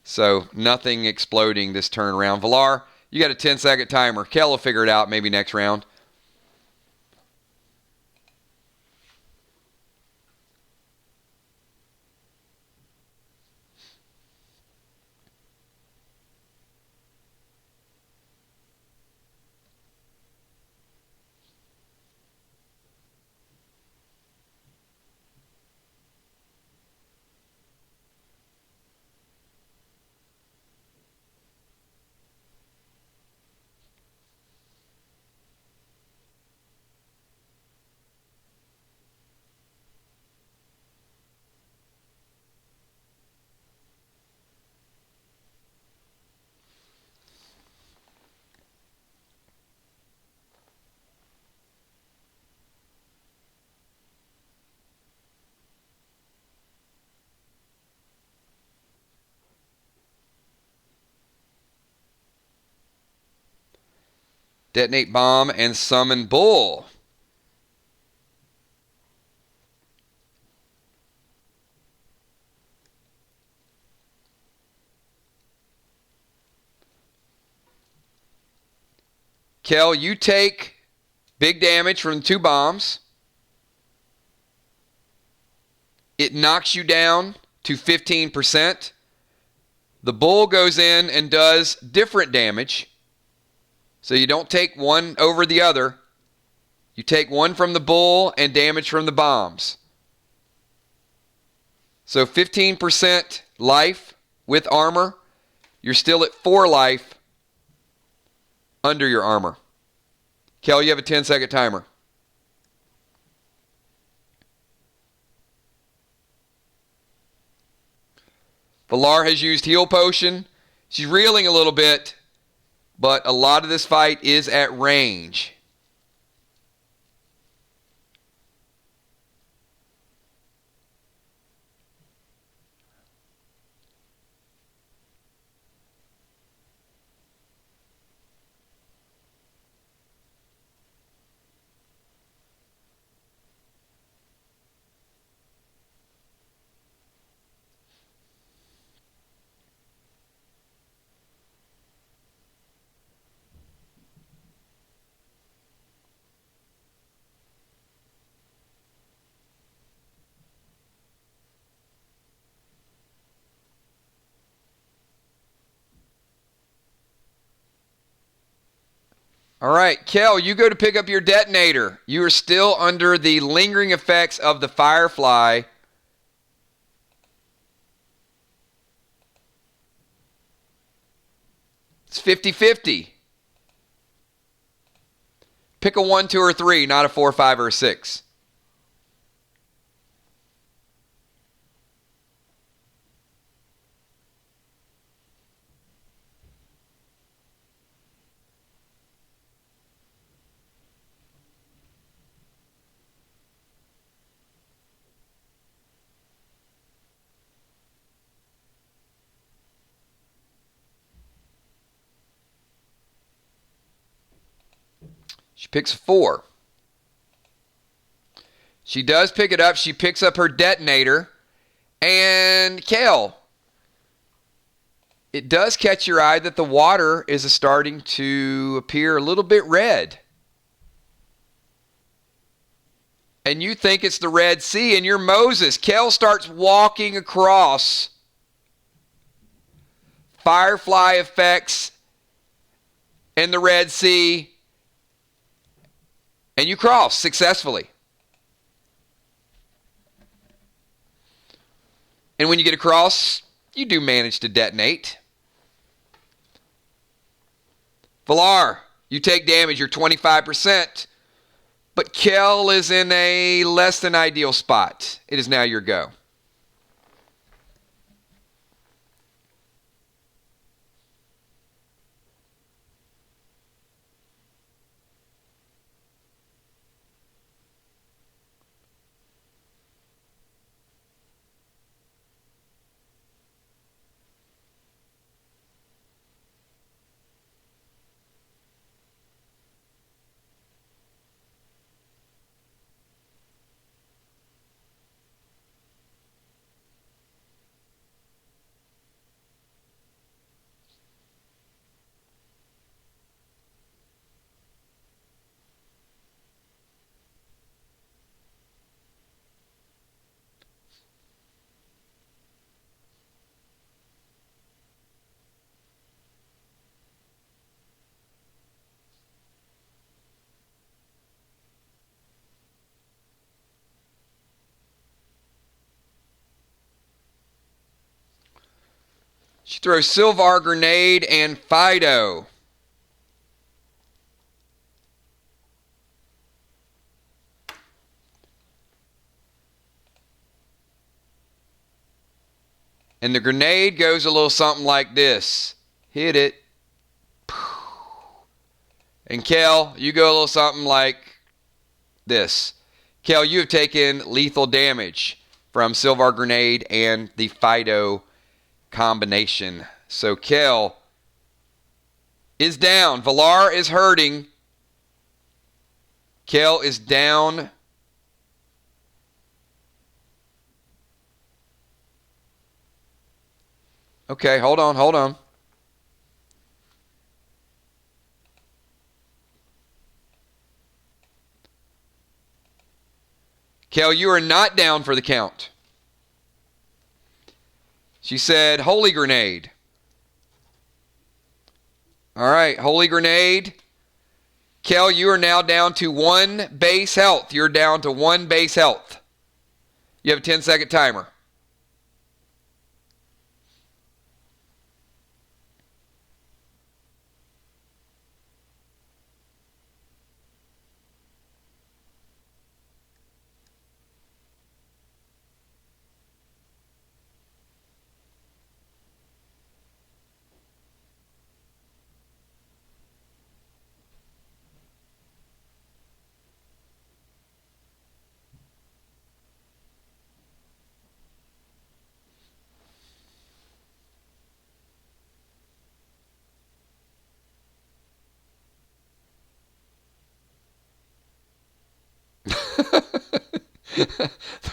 So nothing exploding this turn around. Villar, you got a 10-second timer. Kel will figure it out maybe next round. Detonate bomb and summon bull. Kel, you take big damage from 2 bombs. It knocks you down to 15%. The bull goes in and does different damage. So you don't take one over the other. You take one from the bull and damage from the bombs. So 15% life with armor. You're still at 4 life under your armor. Kel, you have a 10-second timer. Villar has used heal potion. She's reeling a little bit, but a lot of this fight is at range. All right, Kel, you go to pick up your detonator. You are still under the lingering effects of the Firefly. It's 50-50. Pick a 1, 2, or 3, not a 4, 5, or a 6. She picks a 4. She does pick it up. She picks up her detonator. And Kel, it does catch your eye that the water is starting to appear a little bit red. And you think it's the Red Sea, and you're Moses. Kel starts walking across. Firefly effects and the Red Sea. And you cross successfully. And when you get across, you do manage to detonate. Villar, you take damage. You're 25%. But Kel is in a less than ideal spot. It is now your go. She throws Sylvar Grenade and Fido. And the grenade goes a little something like this. Hit it. And Kel, you go a little something like this. Kel, you have taken lethal damage from Sylvar Grenade and the Fido combination. So Kel is down. Valar is hurting. Kel is down. Okay, hold on. Kel, you are not down for the count. She said, Holy Grenade. All right, Holy Grenade. Kel, you are now down to 1 base health. You're down to 1 base health. You have a 10-second timer.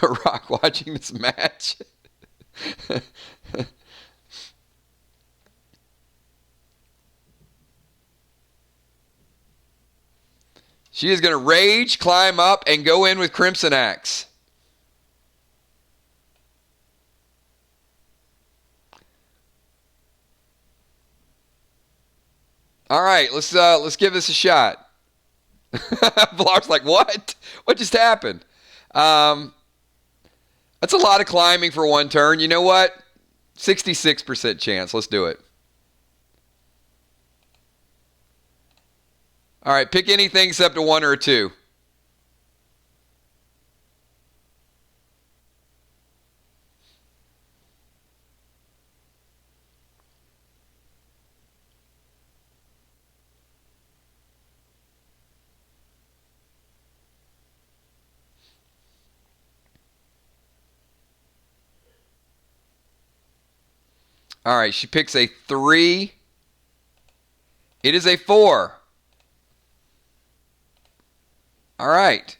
The Rock watching this match. She is going to rage, climb up, and go in with Crimson Axe. All right, let's give this a shot. Valar's like, what? What just happened? That's a lot of climbing for one turn. You know what? 66% chance. Let's do it. All right, pick anything except a 1 or a 2. All right, she picks a 3. It is a 4. All right.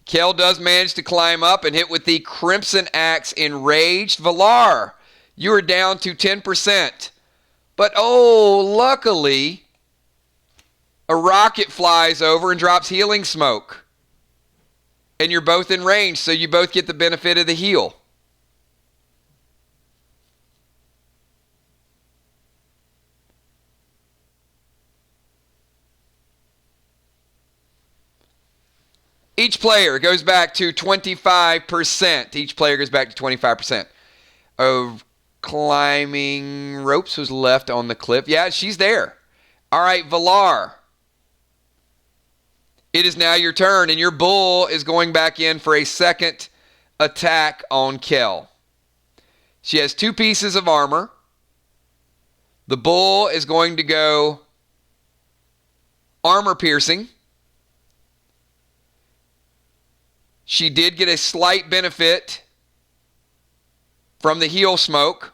Kel does manage to climb up and hit with the Crimson Axe Enraged. Valar, you are down to 10%. But, oh, luckily, a rocket flies over and drops healing smoke. And you're both in range, so you both get the benefit of the heal. Each player goes back to 25%. Each player goes back to 25%. Of climbing ropes was left on the cliff. Yeah, she's there. All right, Valar. It is now your turn, and your bull is going back in for a second attack on Kel. She has 2 pieces of armor. The bull is going to go armor piercing. She did get a slight benefit from the heal smoke.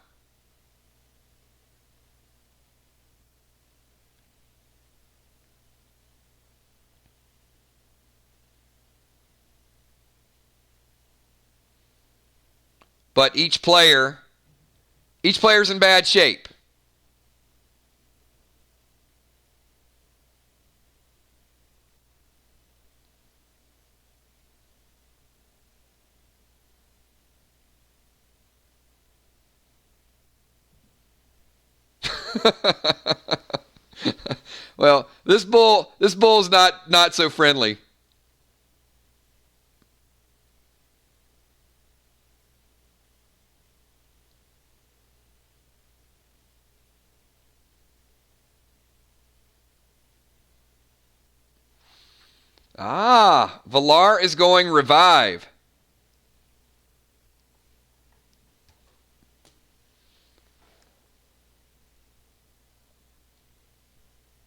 But each player's in bad shape. Well, this bull's not so friendly. Ah, Valar is going revive.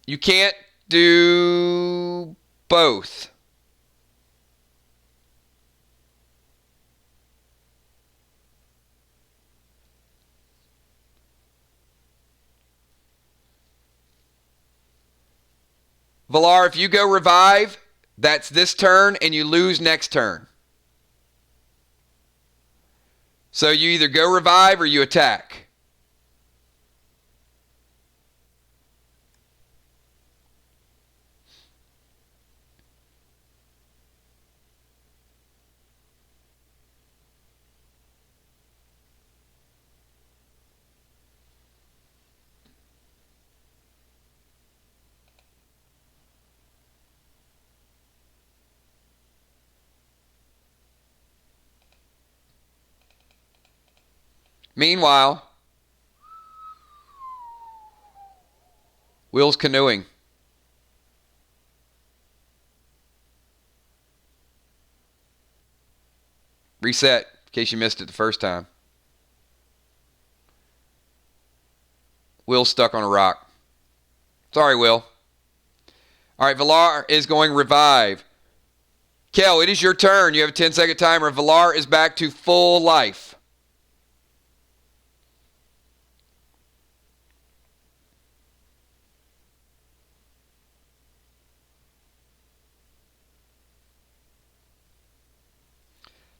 You can't do both. Valar, if you go revive, that's this turn, and you lose next turn. So you either go revive or you attack. Meanwhile, Will's canoeing. Reset, in case you missed it the first time. Will's stuck on a rock. Sorry, Will. All right, Valar is going revive. Kel, it is your turn. You have a 10-second timer. Valar is back to full life.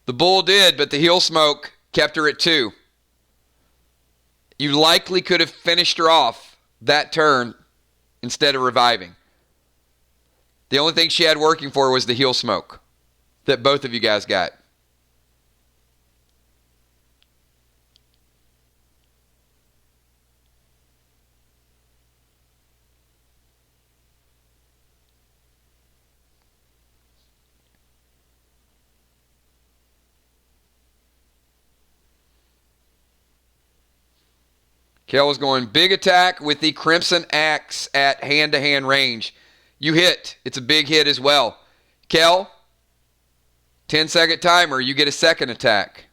The bull did, but the heel smoke kept her at 2. You likely could have finished her off that turn instead of reviving. The only thing she had working for her was the heel smoke that both of you guys got. Kel was going big attack with the Crimson Axe at hand-to-hand range. You hit. It's a big hit as well. Kel, 10-second timer. You get a second attack.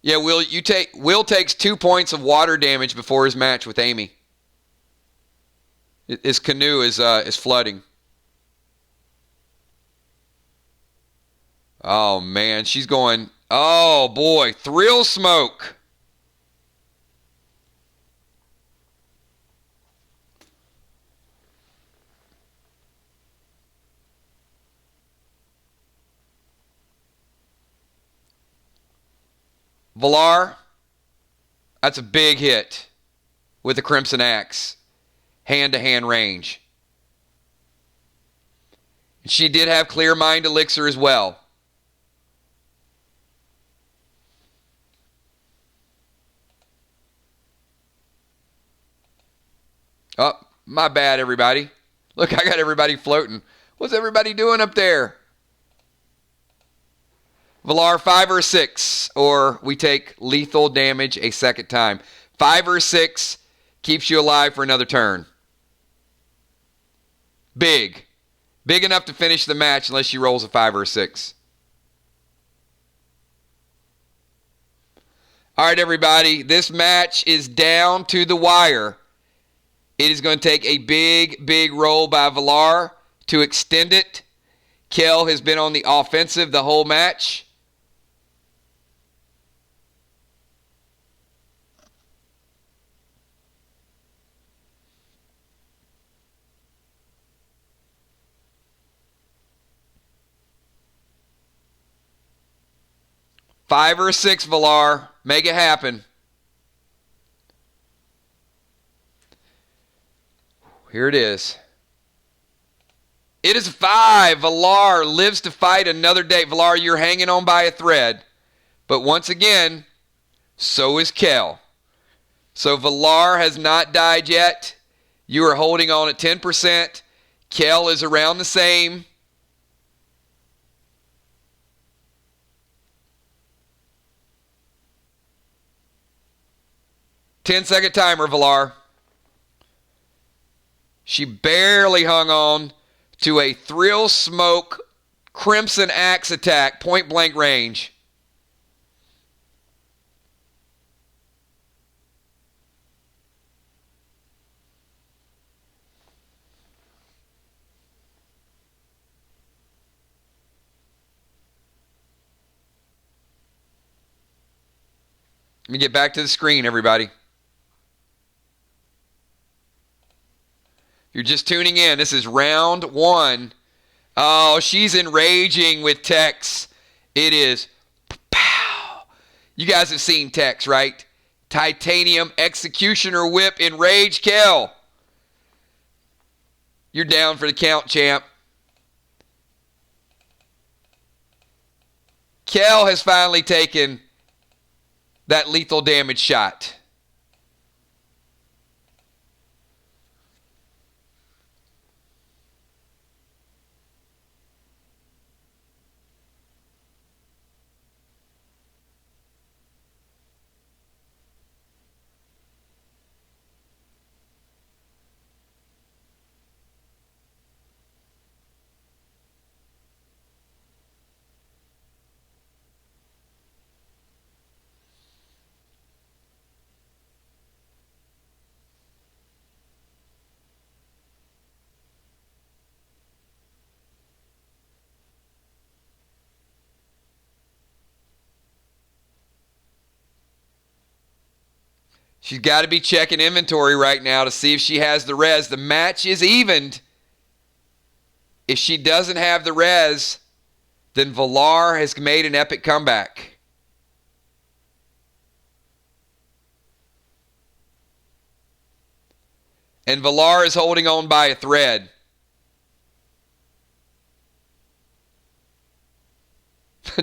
Yeah, Will takes 2 points of water damage before his match with Amy. His canoe is flooding. Oh man, she's going. Oh boy, thrill smoke. Valar, that's a big hit with the Crimson Axe. Hand-to-hand range. She did have Clear Mind Elixir as well. Oh, my bad, everybody. Look, I got everybody floating. What's everybody doing up there? Valar, 5 or 6, or we take lethal damage a second time. 5 or 6 keeps you alive for another turn. Big. Big enough to finish the match unless she rolls a 5 or a 6. All right, everybody. This match is down to the wire. It is going to take a big, big roll by Valar to extend it. Kel has been on the offensive the whole match. Five or 6, Valar. Make it happen. Here it is. It is 5. Valar lives to fight another day. Valar, you're hanging on by a thread. But once again, So is Kel. So Villar has not died yet. You are holding on at 10%. Kel is around the same. Ten-second timer, Villar. She barely hung on to a Thrill Smoke Crimson Axe attack, point blank range. Let me get back to the screen, everybody. You're just tuning in. This is round one. Oh, she's enraging with Tex. It is pow. You guys have seen Tex, right? Titanium Executioner Whip, enrage Kel. You're down for the count, champ. Kel has finally taken that lethal damage shot. She's got to be checking inventory right now to see if she has the res. The match is evened. If she doesn't have the res, then Villar has made an epic comeback. And Villar is holding on by a thread.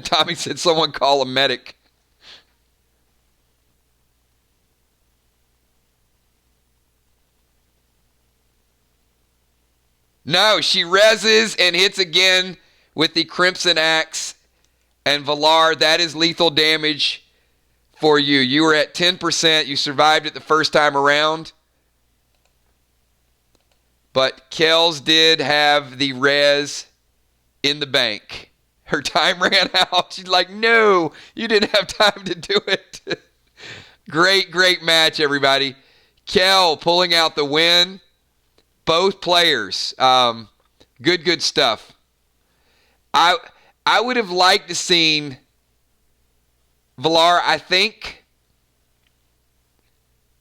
Tommy said someone call a medic. No, she reses and hits again with the Crimson Axe. And Villar, that is lethal damage for you. You were at 10%. You survived it the first time around. But Kells did have the res in the bank. Her time ran out. She's like, no, you didn't have time to do it. Great, great match, everybody. Kel pulling out the win. Both players, good stuff. I would have liked to seen Villar. I think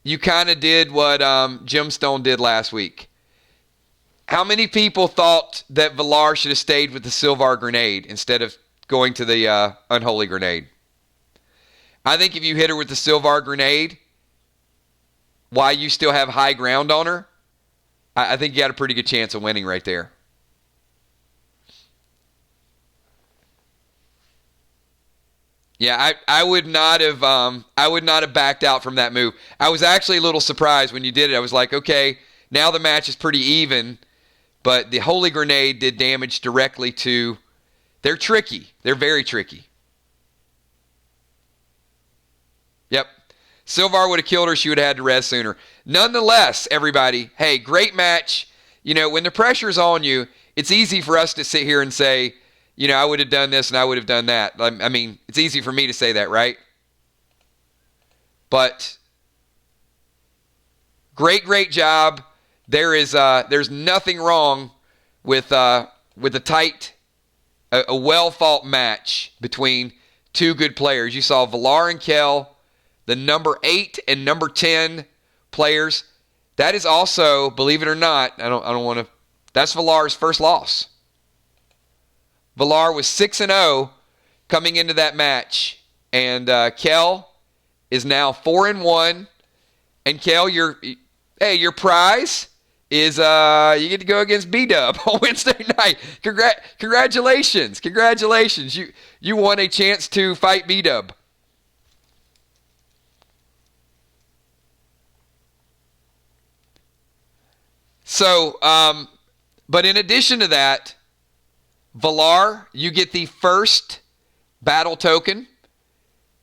you kind of did what Gemstone did last week. How many people thought that Villar should have stayed with the Silvar grenade instead of going to the Unholy grenade? I think if you hit her with the Silvar grenade, while you still have high ground on her, I think you got a pretty good chance of winning right there. Yeah, I would not have backed out from that move. I was actually a little surprised when you did it. I was like, okay, now the match is pretty even, but the Holy Grenade did damage directly to. They're tricky. They're very tricky. Yep. Silvar would have killed her. She would have had to res sooner. Nonetheless, everybody, hey, great match. You know, when the pressure's on you, it's easy for us to sit here and say, you know, I would have done this and I would have done that. I mean, it's easy for me to say that, right? But great job. There's nothing wrong with a tight, a well-fought match between two good players. You saw Villar and Kel, the number 8 and number 10 players. That is also, believe it or not, I don't want to. That's Villar's first loss. Villar was 6-0 coming into that match, and Kel is now 4-1. And Kel, your prize is you get to go against B-Dub on Wednesday night. Congratulations! You won a chance to fight B-Dub. So, but in addition to that, Valar, you get the first battle token.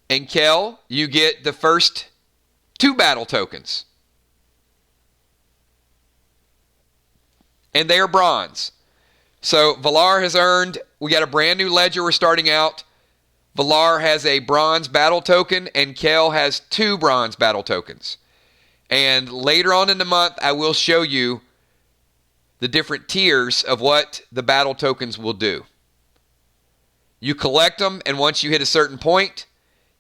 And Kel, you get the first 2 battle tokens. And they are bronze. So Valar has earned, we got a brand new ledger we're starting out. Valar has a bronze battle token, and Kel has 2 bronze battle tokens. And later on in the month, I will show you the different tiers of what the battle tokens will do. You collect them, and once you hit a certain point,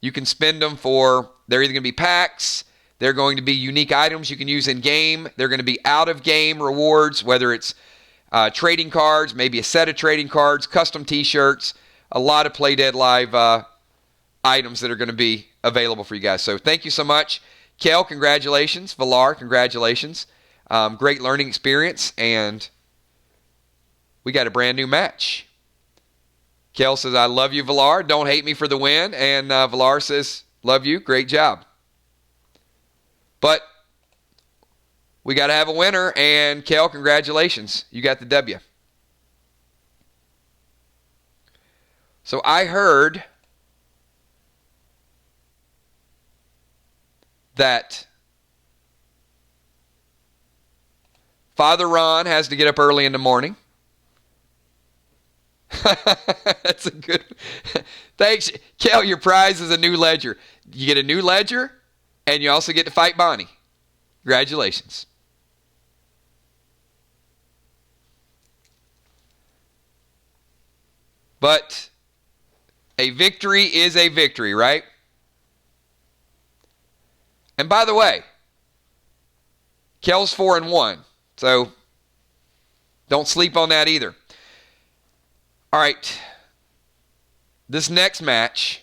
you can spend them for, they're either going to be packs, they're going to be unique items you can use in game, they're going to be out of game rewards, whether it's trading cards, maybe a set of trading cards, custom t-shirts, a lot of Play Dead Live items that are going to be available for you guys. So thank you so much. Kel, congratulations. Valar, congratulations. Great learning experience, and we got a brand new match. Kel says, I love you, Valar. Don't hate me for the win. And Valar says, love you. Great job. But we got to have a winner. And Kel, congratulations. You got the W. So I heard that Father Ron has to get up early in the morning. That's a good. Thanks, Kel. Your prize is a new ledger. You get a new ledger, and you also get to fight Bonnie. Congratulations. But a victory is a victory, right? And by the way, Kel's 4-1, so don't sleep on that either. All right, this next match,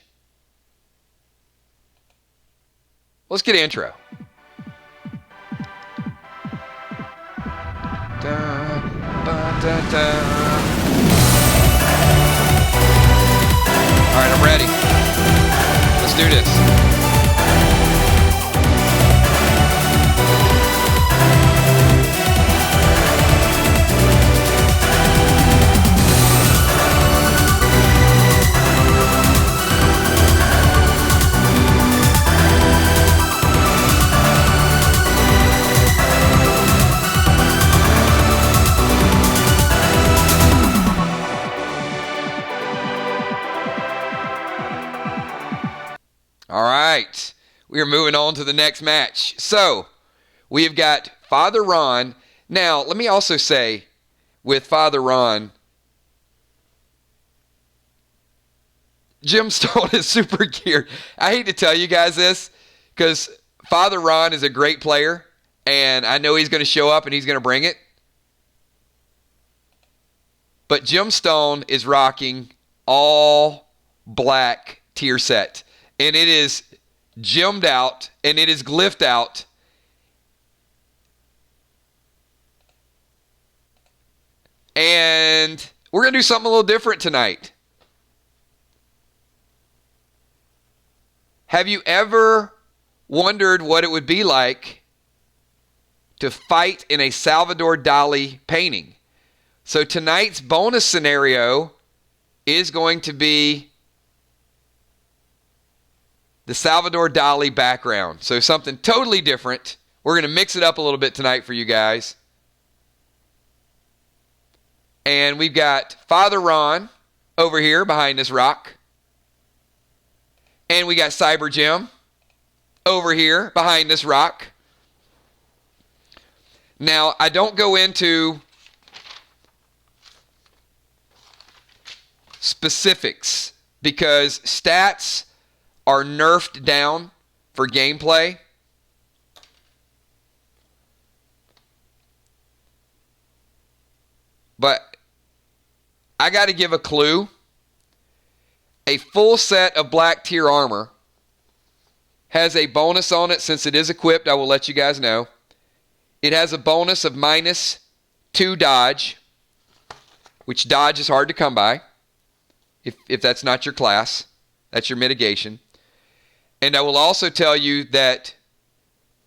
let's get an intro. All right, I'm ready. Let's do this. All right, we are moving on to the next match. So, we have got Father Ron. Now, let me also say, with Father Ron, Gemstone is super geared. I hate to tell you guys this, because Father Ron is a great player, and I know he's going to show up and he's going to bring it. But Gemstone is rocking all black tier set. And it is gemmed out, and it is glyphed out. And we're going to do something a little different tonight. Have you ever wondered what it would be like to fight in a Salvador Dali painting? So tonight's bonus scenario is going to be the Salvador Dali background. So something totally different. We're going to mix it up a little bit tonight for you guys. And we've got Father Ron over here behind this rock. And we got Cyber Jim over here behind this rock. Now, I don't go into specifics because stats are nerfed down for gameplay. But I got to give a clue. A full set of black tier armor has a bonus on it since it is equipped. I will let you guys know. It has a bonus of -2 dodge, which dodge is hard to come by if that's not your class. That's your mitigation. And I will also tell you that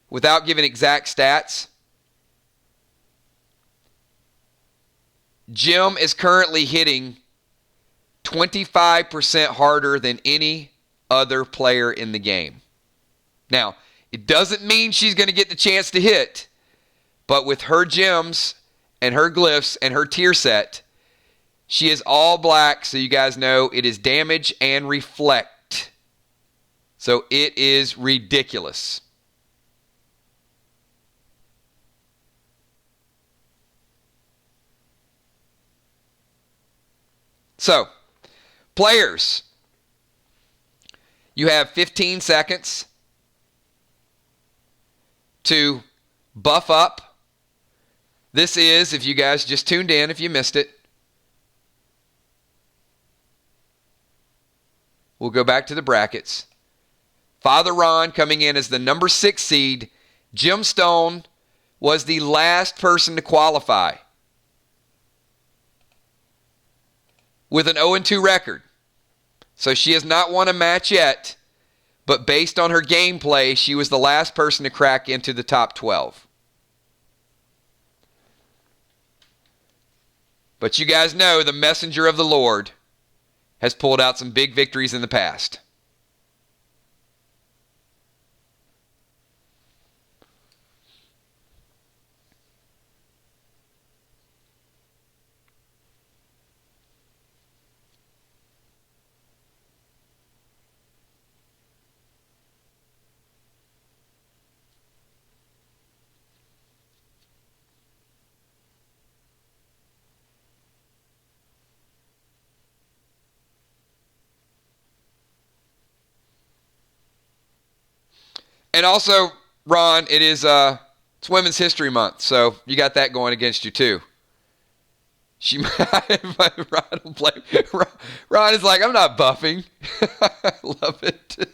without giving exact stats, Jim is currently hitting 25% harder than any other player in the game. Now, it doesn't mean she's going to get the chance to hit, but with her gems and her glyphs and her tier set, she is all black, so you guys know it is damage and reflect. So it is ridiculous. So, players, you have 15 seconds to buff up. This is, if you guys just tuned in, if you missed it, we'll go back to the brackets. Father Ron coming in as the number 6 seed. Jim Stone was the last person to qualify with an 0-2 record. So she has not won a match yet, but based on her gameplay, she was the last person to crack into the top 12. But you guys know the messenger of the Lord has pulled out some big victories in the past. And also, Ron, it's Women's History Month, so you got that going against you too. Ron is like, I'm not buffing. I love it.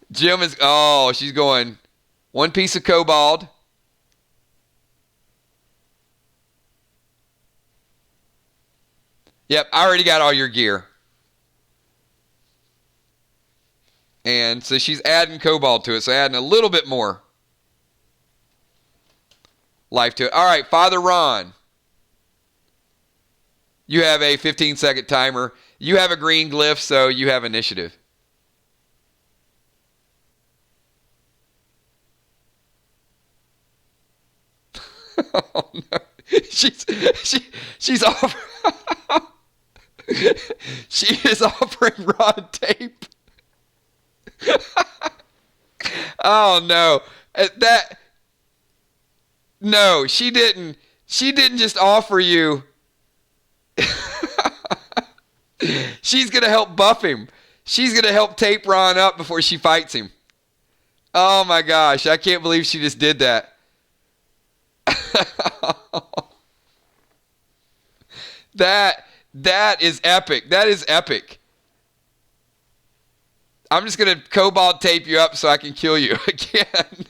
Jim is, she's going one piece of cobalt. Yep, I already got all your gear. And so she's adding cobalt to it, so adding a little bit more life to it. All right, Father Ron. You have a 15-second timer. You have a green glyph, so you have initiative. Oh, no. She's offering she is offering Ron tape. Oh no. No, she didn't just offer you. She's going to help buff him. She's going to help tape Ron up before she fights him. Oh my gosh, I can't believe she just did that. That is epic. That is epic. I'm just going to cobalt tape you up so I can kill you again.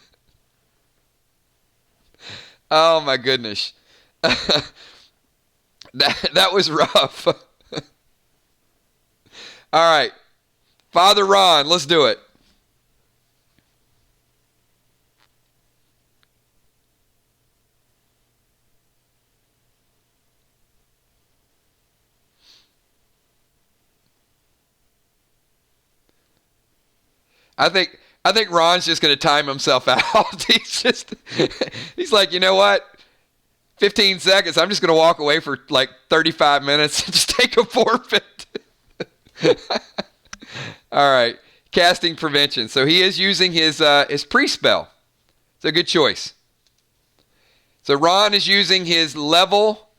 Oh my goodness. That was rough. All right. Father Ron, let's do it. I think Ron's just going to time himself out. He's like, you know what? 15 seconds. I'm just going to walk away for like 35 minutes and just take a forfeit. All right. Casting prevention. So he is using his pre-spell. It's a good choice. So Ron is using his level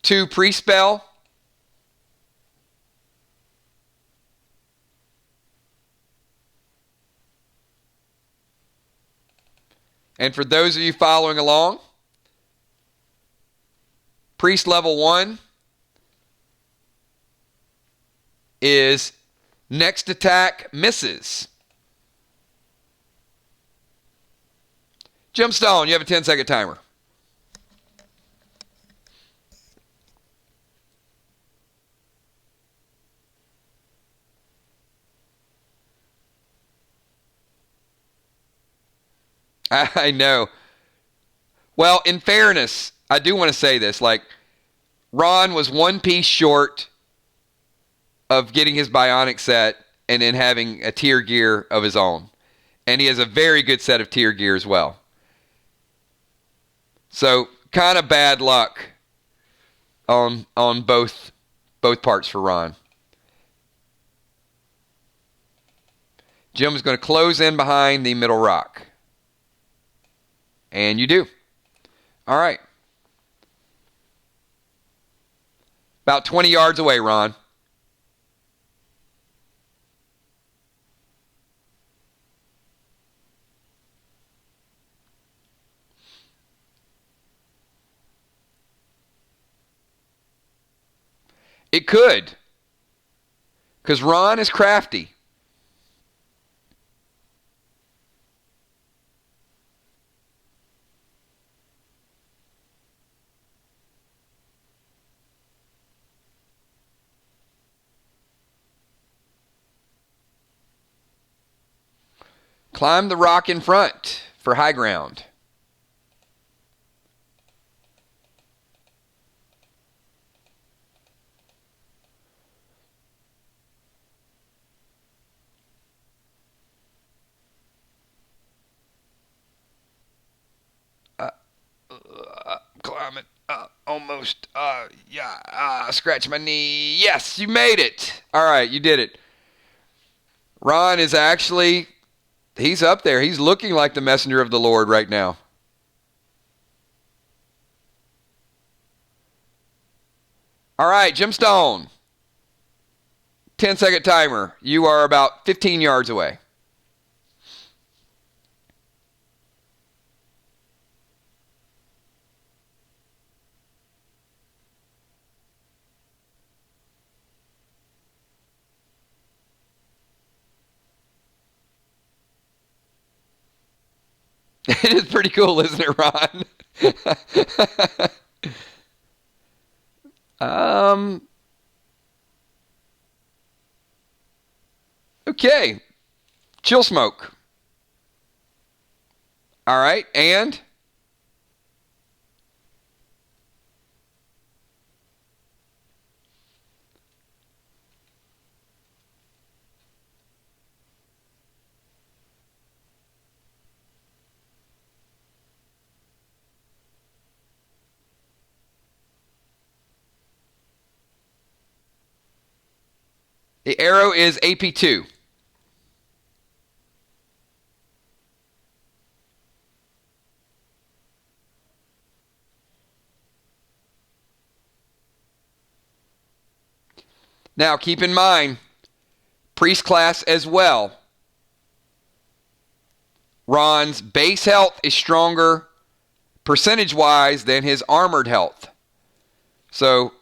2 pre-spell. And for those of you following along, priest level 1 is next attack misses. Gemstone, you have a 10-second timer. I know. Well, in fairness, I do want to say this. Like, Ron was one piece short of getting his bionic set and then having a tier gear of his own. And he has a very good set of tier gear as well. So, kind of bad luck on both parts for Ron. Jim is going to close in behind the middle rock. And you do. All right. About 20 yards away, Ron. It could. Because Ron is crafty. Climb the rock in front for high ground. Climbing. Almost. Scratch my knee. Yes, you made it. All right, you did it. Ron is actually, he's up there. He's looking like the messenger of the Lord right now. All right, Gemstone. 10-second timer. You are about 15 yards away. It is pretty cool, isn't it, Ron? Okay. Chill smoke. All right, and the arrow is AP2. Now, keep in mind, priest class as well. Ron's base health is stronger percentage-wise than his armored health. So,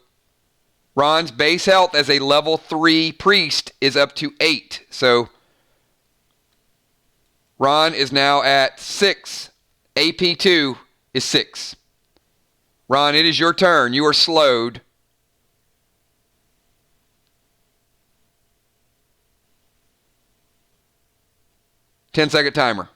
Ron's base health as a level 3 priest is up to 8. So, Ron is now at 6. AP2 is 6. Ron, it is your turn. You are slowed. Ten-second timer.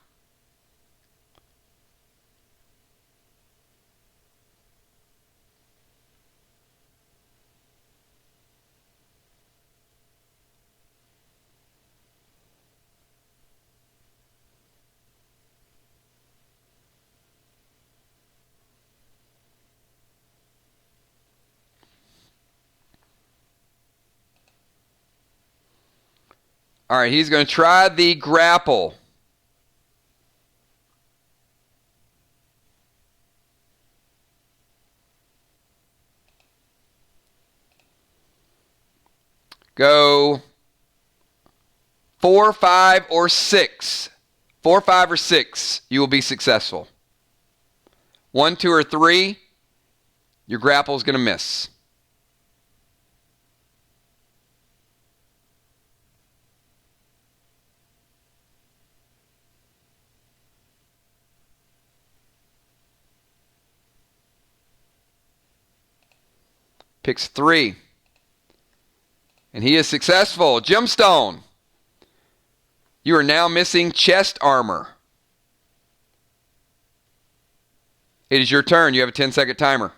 All right, he's going to try the grapple. Go 4, 5, or 6. 4, 5, or 6, you will be successful. 1, 2, or 3, your grapple is going to miss. Picks 3. And he is successful. Gemstone. You are now missing chest armor. It is your turn. You have a 10-second timer.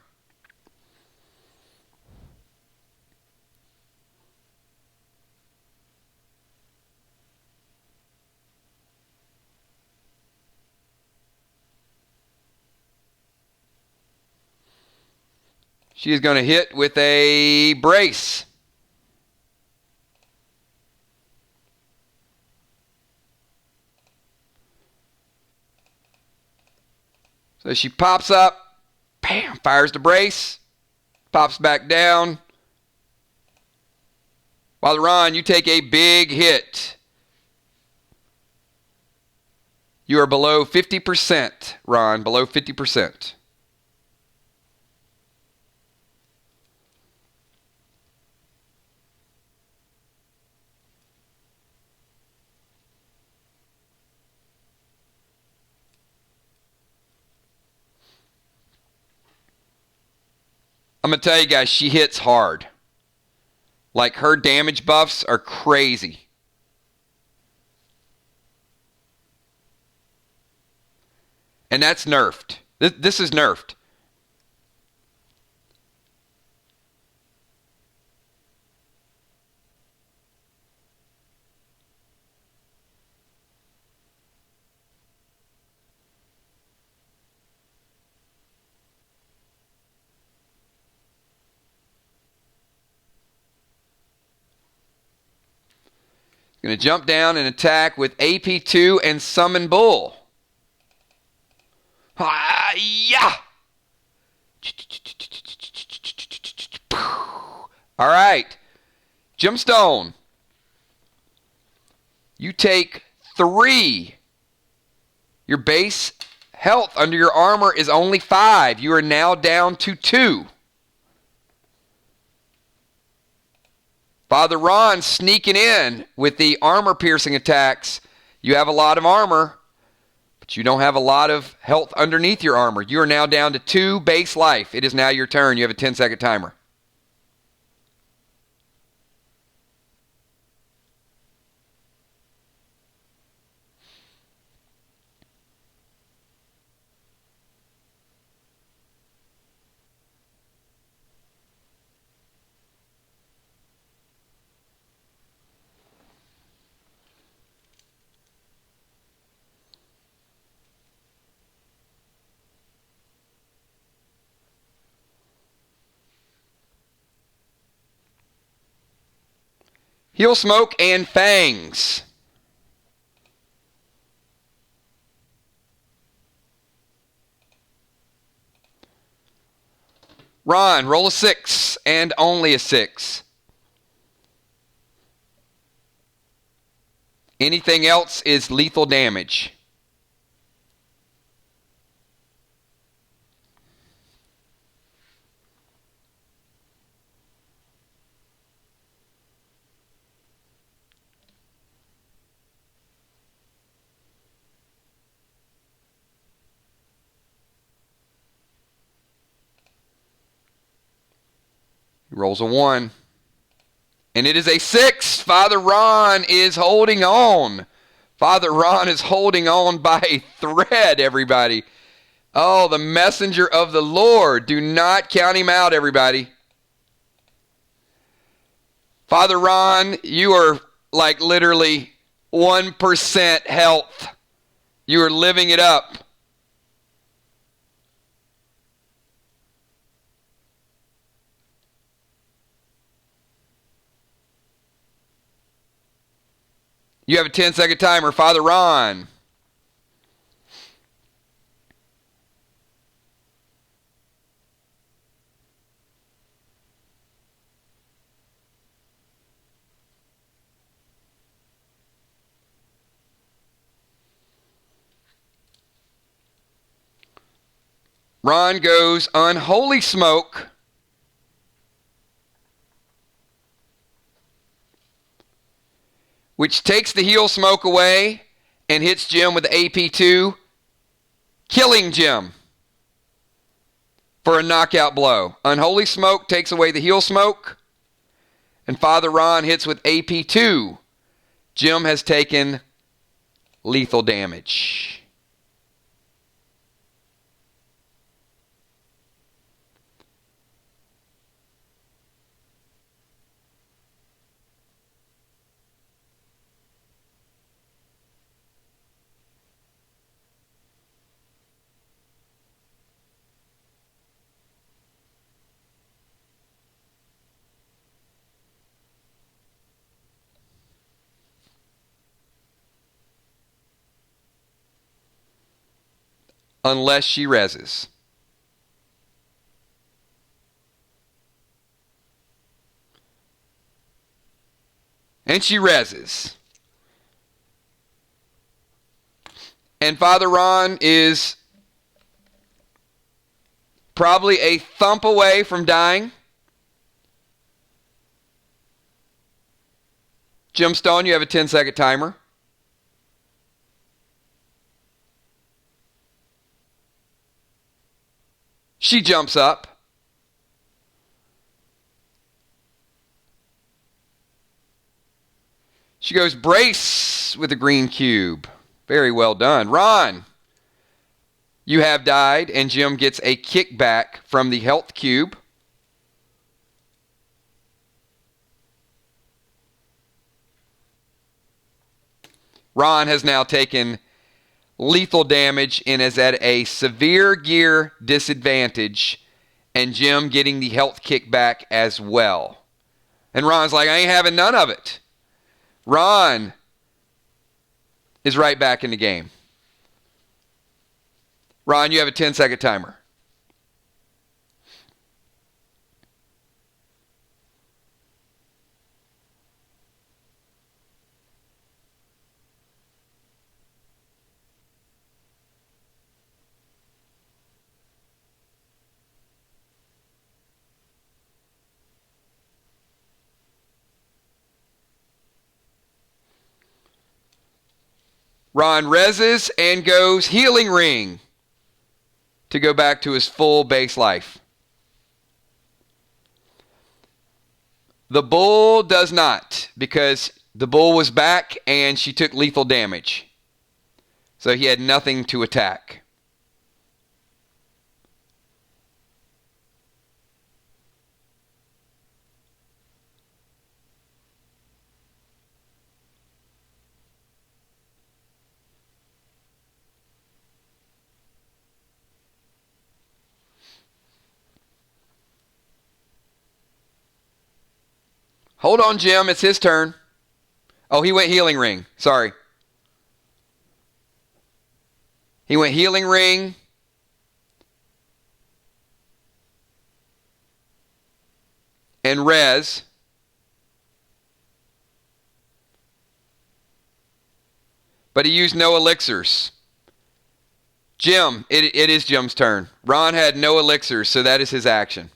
She is going to hit with a brace. So she pops up, bam, fires the brace, pops back down. Father Ron, you take a big hit. You are below 50%, Ron, below 50%. I'm going to tell you guys, she hits hard. Like, her damage buffs are crazy. And that's nerfed. This is nerfed. Going to jump down and attack with AP2 and Summon Bull. Yeah. All right. Gemstone. You take 3. Your base health under your armor is only 5. You are now down to 2. Father Ron sneaking in with the armor-piercing attacks. You have a lot of armor, but you don't have a lot of health underneath your armor. You are now down to 2 base life. It is now your turn. You have a 10-second timer. Heal Smoke and Fangs. Ron, roll a 6 and only a 6. Anything else is lethal damage. He rolls a 1. And it is a 6. Father Ron is holding on. Father Ron is holding on by a thread, everybody. Oh, the messenger of the Lord. Do not count him out, everybody. Father Ron, you are like literally 1% health. You are living it up. You have a 10-second timer, Father Ron. Ron goes Unholy Smoke. Which takes the Heal Smoke away and hits Jim with the AP2, killing Jim for a knockout blow. Unholy Smoke takes away the Heal Smoke, and Father Ron hits with AP2. Jim has taken lethal damage. unless she reses. And she reses. And Father Ron is probably a thump away from dying. Gemstone, you have a 10-second timer. She jumps up. She goes brace with a green cube. Very well done. Ron, you have died, and Jim gets a kickback from the health cube. Ron has now taken lethal damage and is at a severe gear disadvantage, and Jim getting the health kickback as well. And Ron's like, I ain't having none of it. Ron is right back in the game. Ron, you have a 10-second timer. Ron reses and goes healing ring to go back to his full base life. The bull does not, because the bull was back and she took lethal damage. So he had nothing to attack. Hold on, Jim. It's his turn. Oh, he went healing ring. Sorry. He went healing ring. And res. But he used no elixirs. Jim, it is Jim's turn. Ron had no elixirs, so that is his action.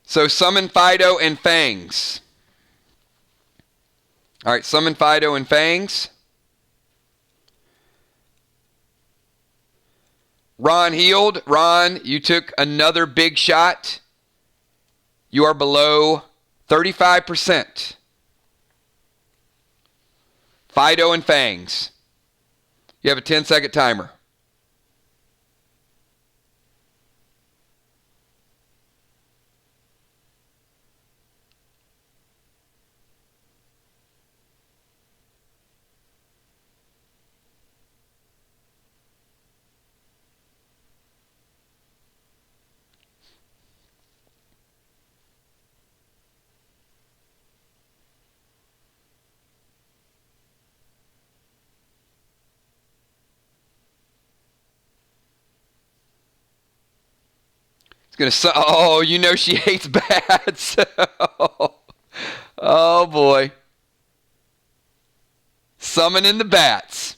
So summon Fido and Fangs. All right, summon Fido and Fangs. Ron healed. Ron, you took another big shot. You are below 35%. Fido and Fangs. You have a 10-second timer. It's going to... Oh, you know she hates bats. Oh, boy. Summoning the bats.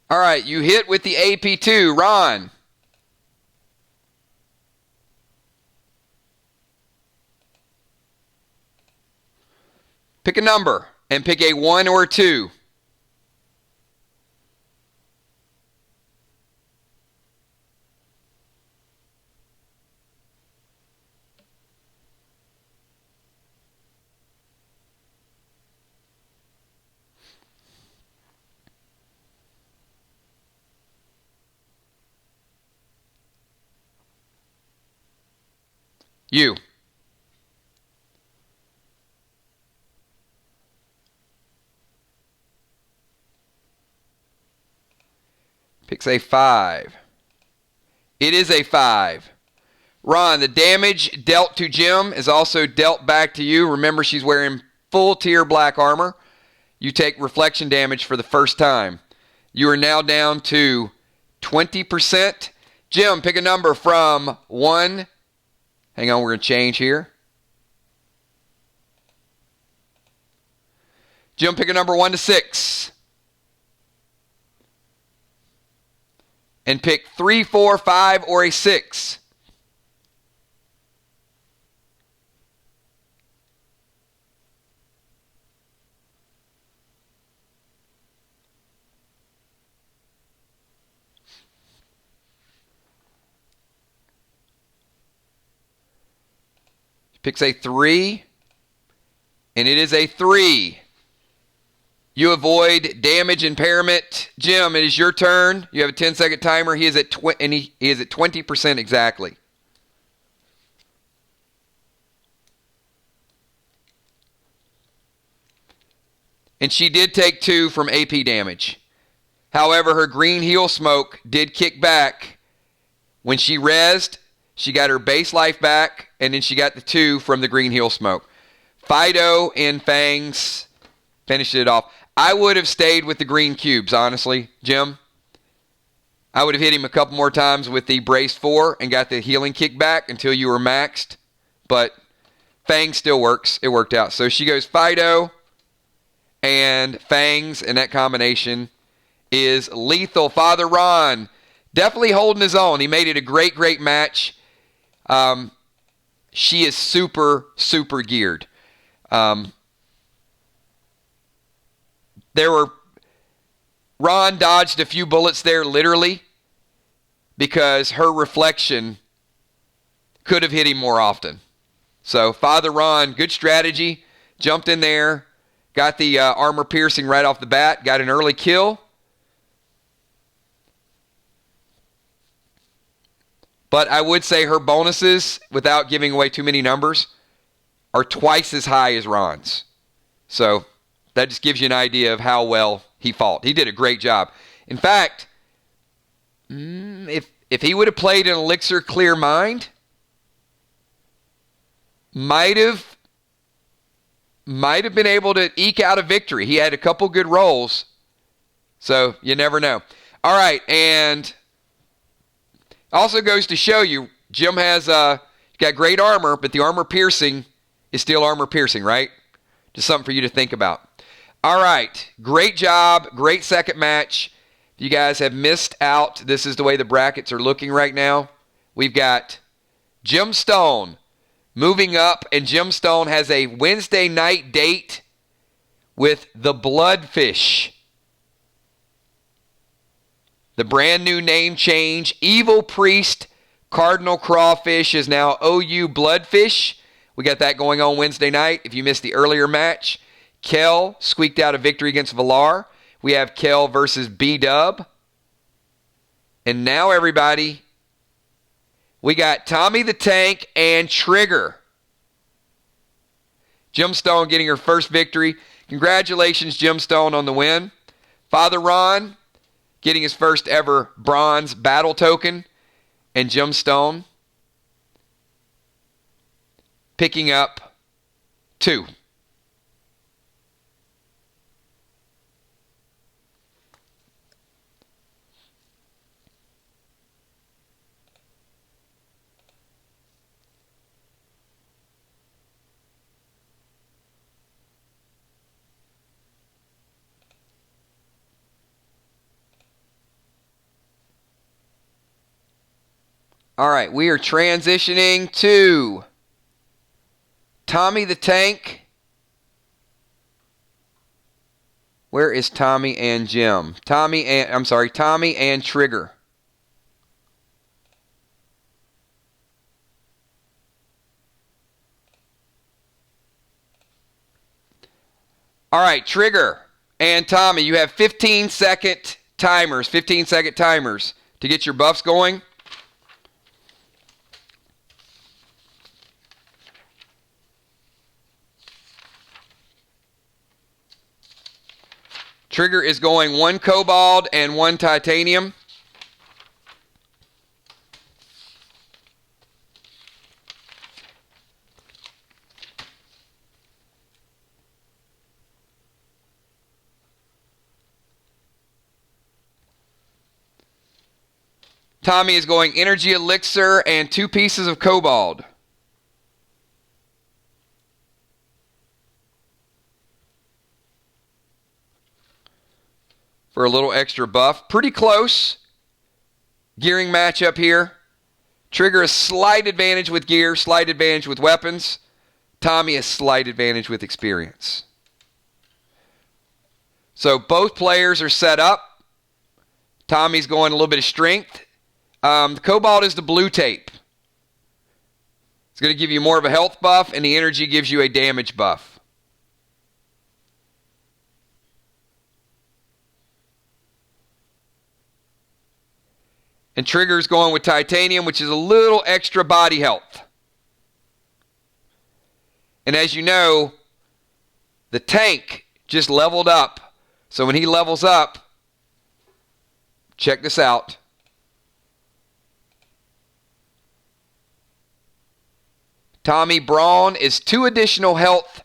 All right, you hit with the AP2. Ron. Pick a number and pick a 1 or a 2. You. Picks a 5. It is a 5. Ron, the damage dealt to Jim is also dealt back to you. Remember, she's wearing full tier black armor. You take reflection damage for the first time. You are now down to 20%. Jim, pick a number from 1. Hang on, we're going to change here. Jim, pick a number 1 to 6. And pick 3, 4, 5, or a 6. Picks a 3, and it is a 3. You avoid damage impairment. Jim, it is your turn. You have a 10-second timer. He is at 20% exactly. And she did take 2 from AP damage. However, her green heal smoke did kick back. When she rezzed, she got her base life back, and then she got the 2 from the green heal smoke. Fido and Fangs finished it off. I would have stayed with the green cubes, honestly, Jim. I would have hit him a couple more times with the brace 4 and got the healing kickback until you were maxed. But Fangs still works. It worked out. So she goes Fido and Fangs, and that combination is lethal. Father Ron definitely holding his own. He made it a great, great match. She is super, super geared. Ron dodged a few bullets there, literally, because her reflection could have hit him more often. So, Father Ron, good strategy. Jumped in there, got the armor piercing right off the bat, got an early kill. But I would say her bonuses, without giving away too many numbers, are twice as high as Ron's. So that just gives you an idea of how well he fought. He did a great job. In fact, if he would have played an Elixir Clear Mind, might have been able to eke out a victory. He had a couple good rolls, so you never know. All right, and also goes to show you, Jim has got great armor, but the armor piercing is still armor piercing, right? Just something for you to think about. All right, great job, great second match. If you guys have missed out, this is the way the brackets are looking right now. We've got Jim Stone moving up, and Jim Stone has a Wednesday night date with the Bloodfish. The brand new name change, Evil Priest Cardinal Crawfish is now OU Bloodfish. We got that going on Wednesday night. If you missed the earlier match, Kel squeaked out a victory against Villar. We have Kel versus B-Dub. And now, everybody, we got Tommy the Tank and Trigger. Jim Stone getting her first victory. Congratulations, Jim Stone, on the win. Father Ron getting his first ever bronze battle token. And Jim Stone picking up 2. All right, we are transitioning to Tommy the Tank. Where is Tommy and Jim? Tommy and Trigger. All right, Trigger and Tommy, you have 15-second timers, to get your buffs going. Trigger is going 1 cobalt and 1 titanium. Tommy is going energy elixir and 2 pieces of cobalt. For a little extra buff. Pretty close. Gearing matchup here. Trigger a slight advantage with gear, slight advantage with weapons. Tommy a slight advantage with experience. So both players are set up. Tommy's going a little bit of strength. The cobalt is the blue tape. It's going to give you more of a health buff, and the energy gives you a damage buff. And Trigger's going with titanium, which is a little extra body health. And as you know, the tank just leveled up. So when he levels up, check this out. Tommy Braun is 2 additional health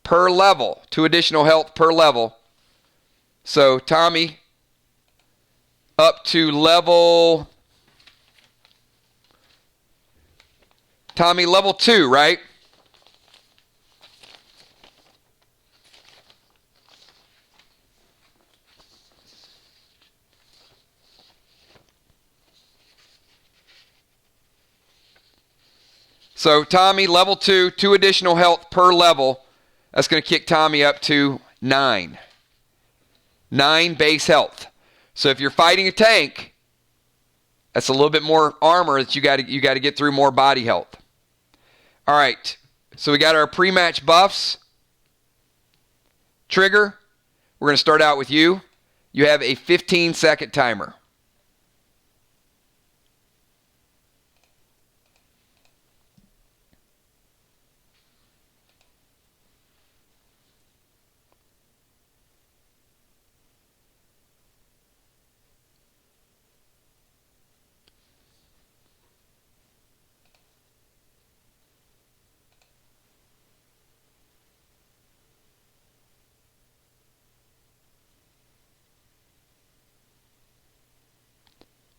per level. 2 additional health per level. So Tommy up to level... Tommy level 2, right? So Tommy, level 2, 2 additional health per level. That's going to kick Tommy up to 9. 9 base health. So if you're fighting a tank, that's a little bit more armor that you got to get through, more body health. All right. So we got our pre-match buffs. Trigger, we're going to start out with you. You have a 15-second timer.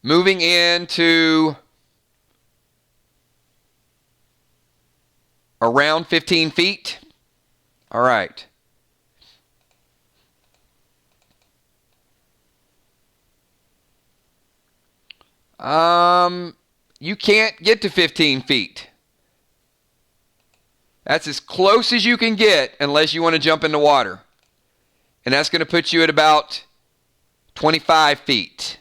Moving into around 15 feet. All right. You can't get to 15 feet. That's as close as you can get unless you want to jump in the water. And that's going to put you at about 25 feet.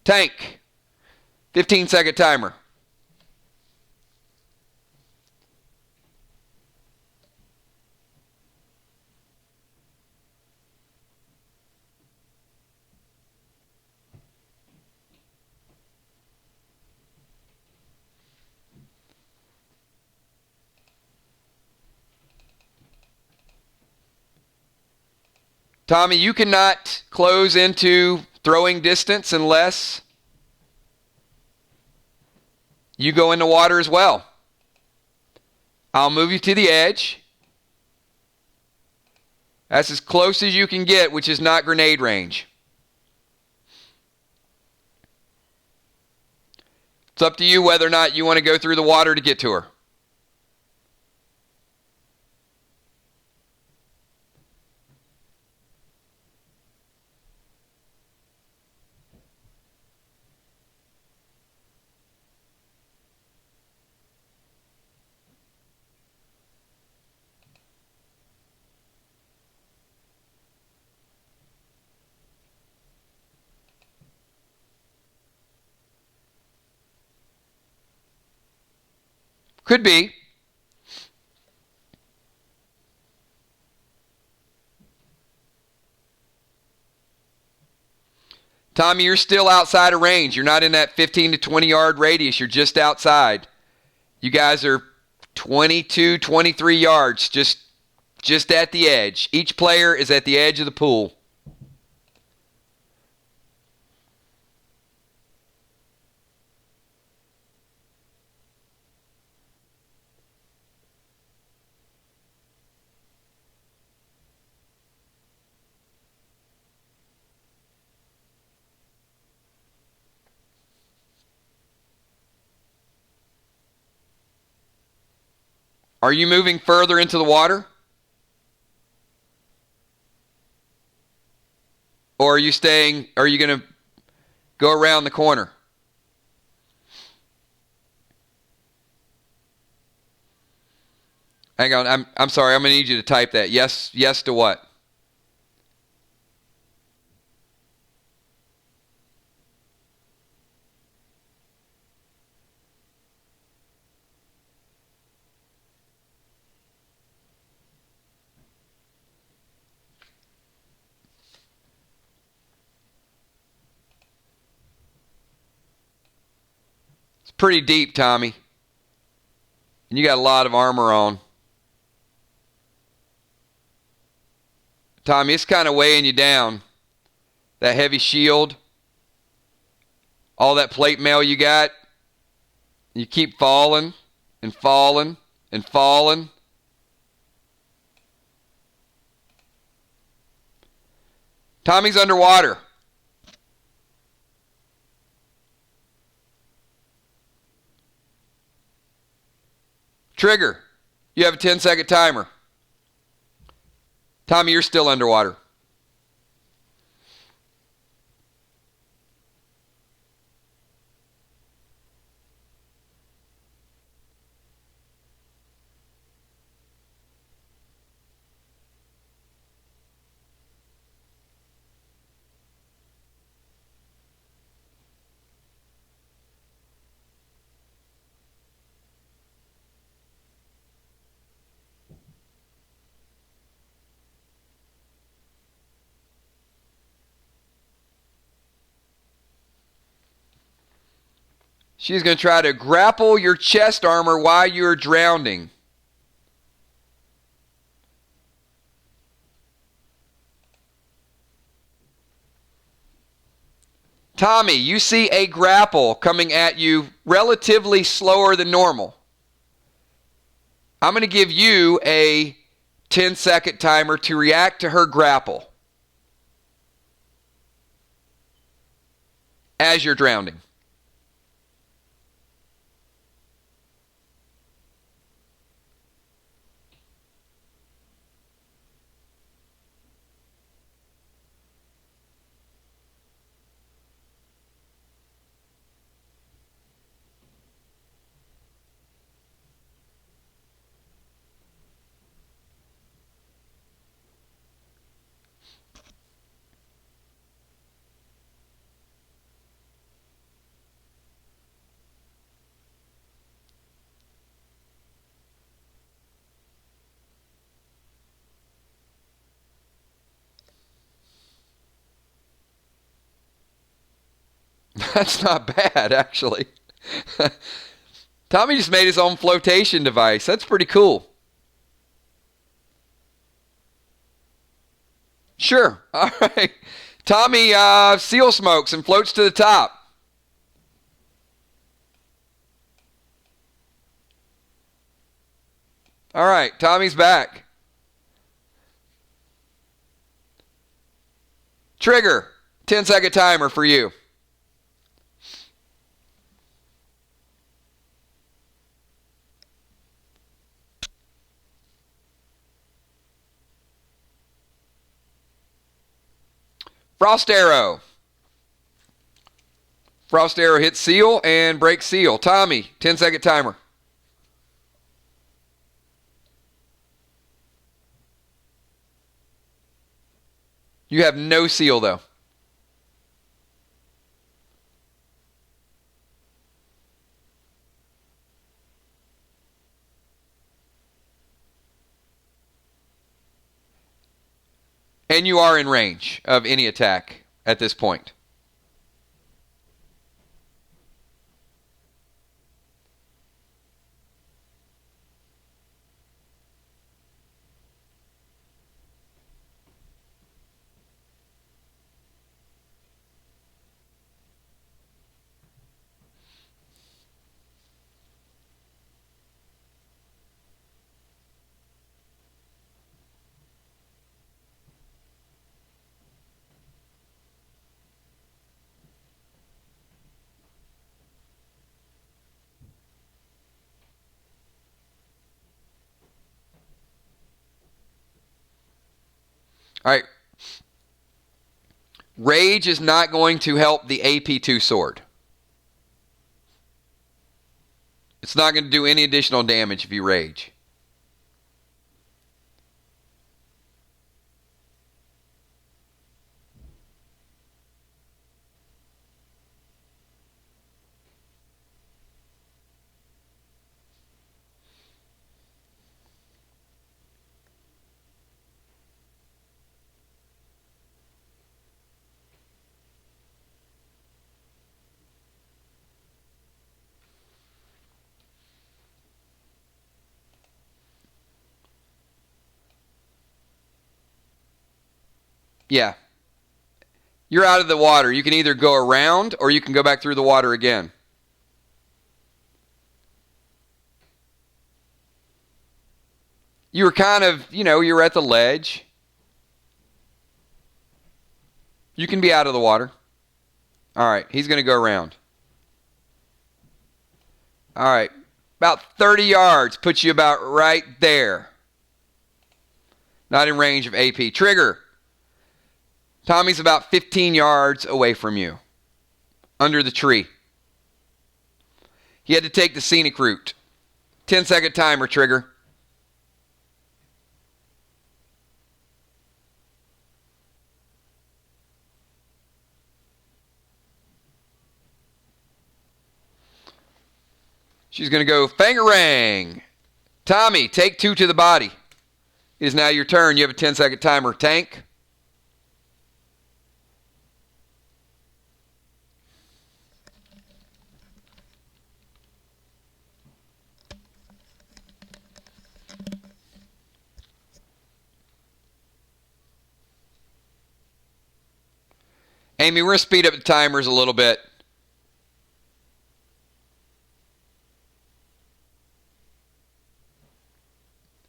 Tank, 15-second timer. Tommy, you cannot close into throwing distance unless you go in the water as well. I'll move you to the edge. That's as close as you can get, which is not grenade range. It's up to you whether or not you want to go through the water to get to her. Could be. Tommy, you're still outside of range. You're not in that 15 to 20 yard radius. You're just outside. You guys are 22, 23 yards, just at the edge. Each player is at the edge of the pool. Are you moving further into the water? Or are you going to go around the corner? Hang on, I'm sorry, I'm going to need you to type that. Yes to what? It's pretty deep, Tommy. And you got a lot of armor on. Tommy, it's kind of weighing you down. That heavy shield. All that plate mail you got. You keep falling and falling and falling. Tommy's underwater. Trigger, you have a 10-second timer. Tommy, you're still underwater. She's going to try to grapple your chest armor while you're drowning. Tommy, you see a grapple coming at you relatively slower than normal. I'm going to give you a 10-second timer to react to her grapple as you're drowning. That's not bad, actually. Tommy just made his own flotation device. That's pretty cool. Sure. All right. Tommy seal smokes and floats to the top. All right. Tommy's back. Trigger. 10-second timer for you. Frost arrow. Frost arrow hits seal and breaks seal. Tommy, 10-second timer. You have no seal, though. And you are in range of any attack at this point. All right. Rage is not going to help the AP2 sword. It's not going to do any additional damage if you rage. Yeah. You're out of the water. You can either go around or you can go back through the water again. You were kind of, you're at the ledge. You can be out of the water. All right, he's going to go around. All right, about 30 yards puts you about right there. Not in range of AP. Trigger. Tommy's about 15 yards away from you. Under the tree. He had to take the scenic route. 10-second timer, Trigger. She's going to go Fangarang. Tommy, take 2 to the body. It is now your turn. You have a 10-second timer. Tank. Amy, we're going to speed up the timers a little bit.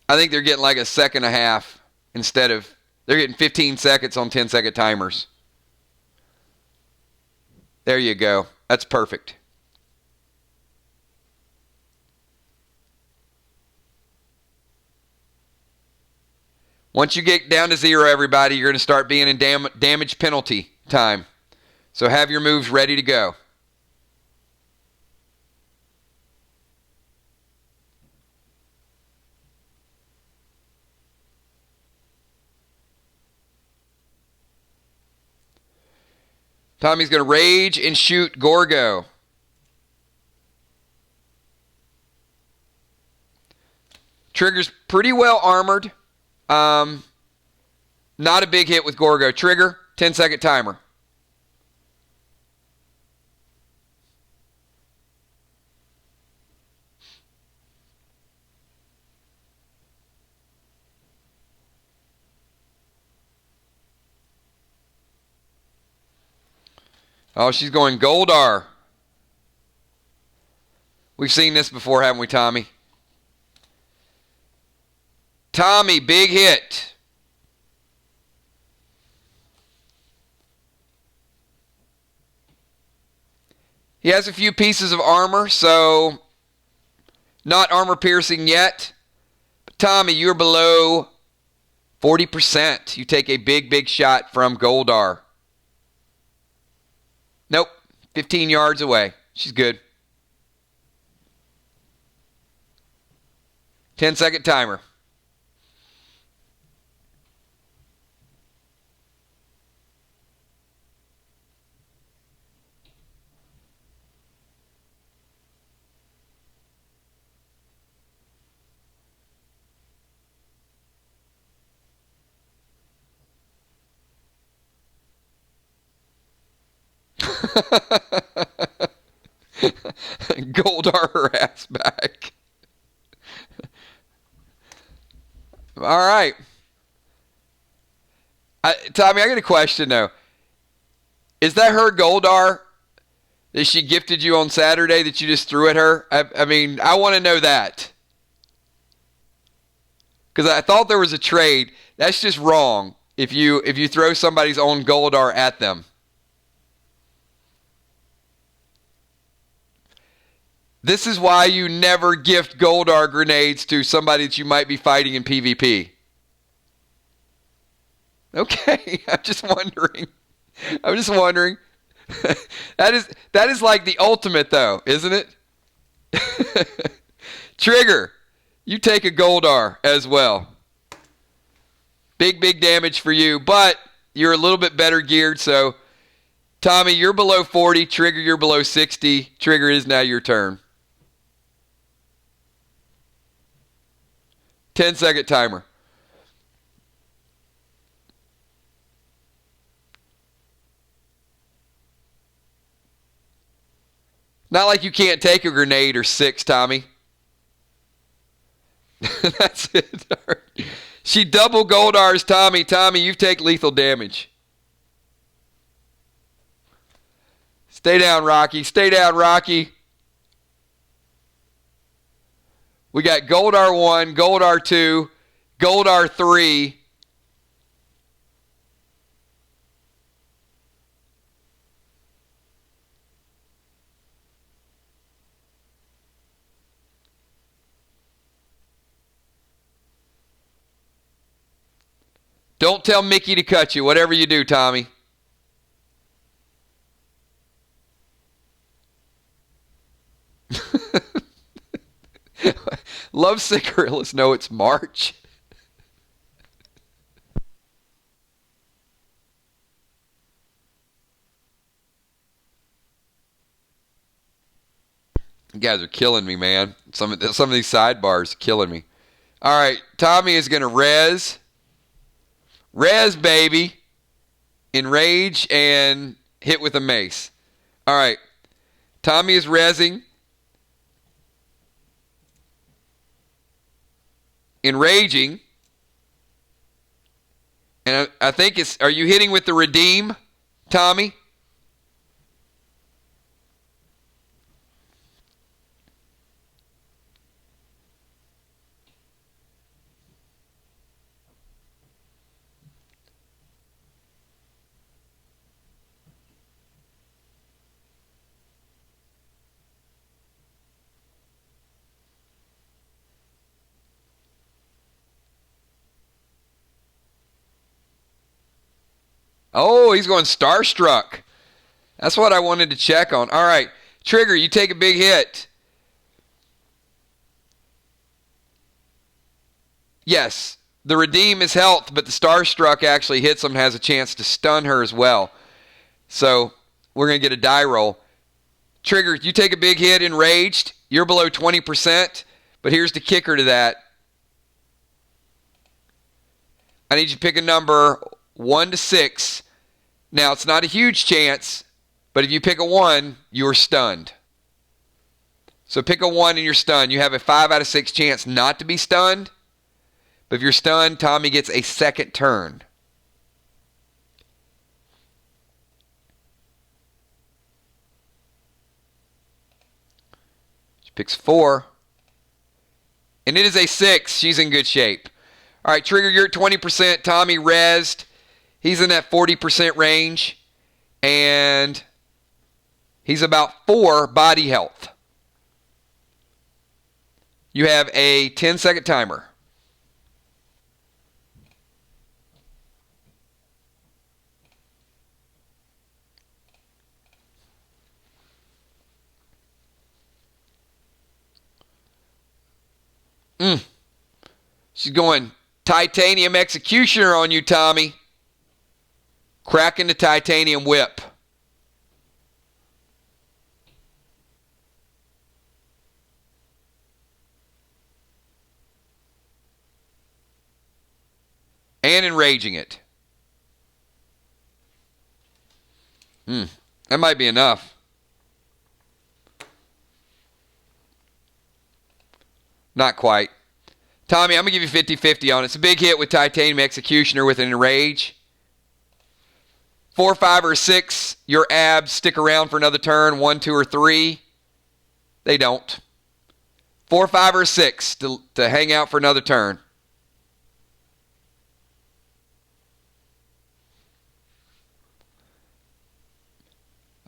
I think they're getting like a second and a half instead of, they're getting 15 seconds on 10-second timers. There you go. That's perfect. Once you get down to 0, everybody, you're going to start being in damage penalty time. So have your moves ready to go. Tommy's going to rage and shoot Gorgo. Trigger's pretty well armored. Not a big hit with Gorgo. Trigger, 10-second timer. Oh, she's going Goldar. We've seen this before, haven't we, Tommy? Tommy, big hit. He has a few pieces of armor, so not armor piercing yet. But Tommy, you're below 40%. You take a big, big shot from Goldar. Nope. 15 yards away. She's good. 10-second timer. Goldar her ass back. All right. Tommy, I got a question, though. Is that her Goldar that she gifted you on Saturday that you just threw at her? I mean, I want to know that. Because I thought there was a trade. That's just wrong if you throw somebody's own Goldar at them. This is why you never gift Goldar grenades to somebody that you might be fighting in PvP. Okay, I'm just wondering. I'm just wondering. That is like the ultimate though, isn't it? Trigger, you take a Goldar as well. Big damage for you, but you're a little bit better geared, so Tommy, you're below 40. Trigger, you're below 60. Trigger, it is now your turn. 10-second timer. Not like you can't take a grenade or 6, Tommy. That's it. She double Goldars, Tommy. Tommy, you take lethal damage. Stay down, Rocky. Stay down, Rocky. We got Goldar 1, Goldar 2, Goldar 3. Don't tell Mickey to cut you, whatever you do, Tommy. Lovesick gorillas know it's March. You guys are killing me, man. Some of these sidebars are killing me. All right, Tommy is going to res. Res, baby. Enrage and hit with a mace. All right. Tommy is resing. Enraging. And I think it's... Are you hitting with the redeem, Tommy? Oh, he's going Starstruck. That's what I wanted to check on. All right. Trigger, you take a big hit. Yes. The redeem is health, but the Starstruck actually hits him and has a chance to stun her as well. So we're going to get a die roll. Trigger, you take a big hit enraged. You're below 20%, but here's the kicker to that. I need you to pick a number 1 to 6. Now, it's not a huge chance, but if you pick a 1, you're stunned. So pick a 1 and you're stunned. You have a 5 out of 6 chance not to be stunned. But if you're stunned, Tommy gets a second turn. She picks 4. And it is a 6. She's in good shape. All right, Trigger, you're at 20%. Tommy rezzed. He's in that 40% range. And he's about 4 body health. You have a 10-second timer. She's going Titanium Executioner on you, Tommy. Cracking the Titanium Whip. And enraging it. That might be enough. Not quite. Tommy, I'm going to give you 50-50 on it. It's a big hit with Titanium Executioner with an enrage. 4, 5, or 6, your abs stick around for another turn. 1, 2, or 3. They don't. 4, 5, or 6 to hang out for another turn.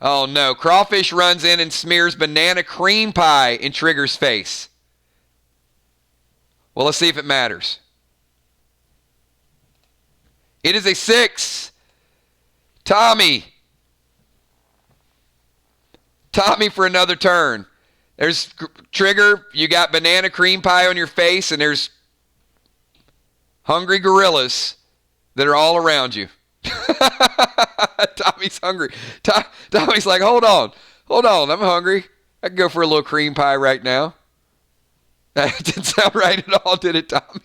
Oh no, Crawfish runs in and smears banana cream pie in Trigger's face. Well, let's see if it matters. It is a 6. Tommy. Tommy for another turn. There's Trigger. You got banana cream pie on your face, and there's hungry gorillas that are all around you. Tommy's hungry. Tommy's like, hold on, I'm hungry. I can go for a little cream pie right now. That didn't sound right at all, did it, Tommy?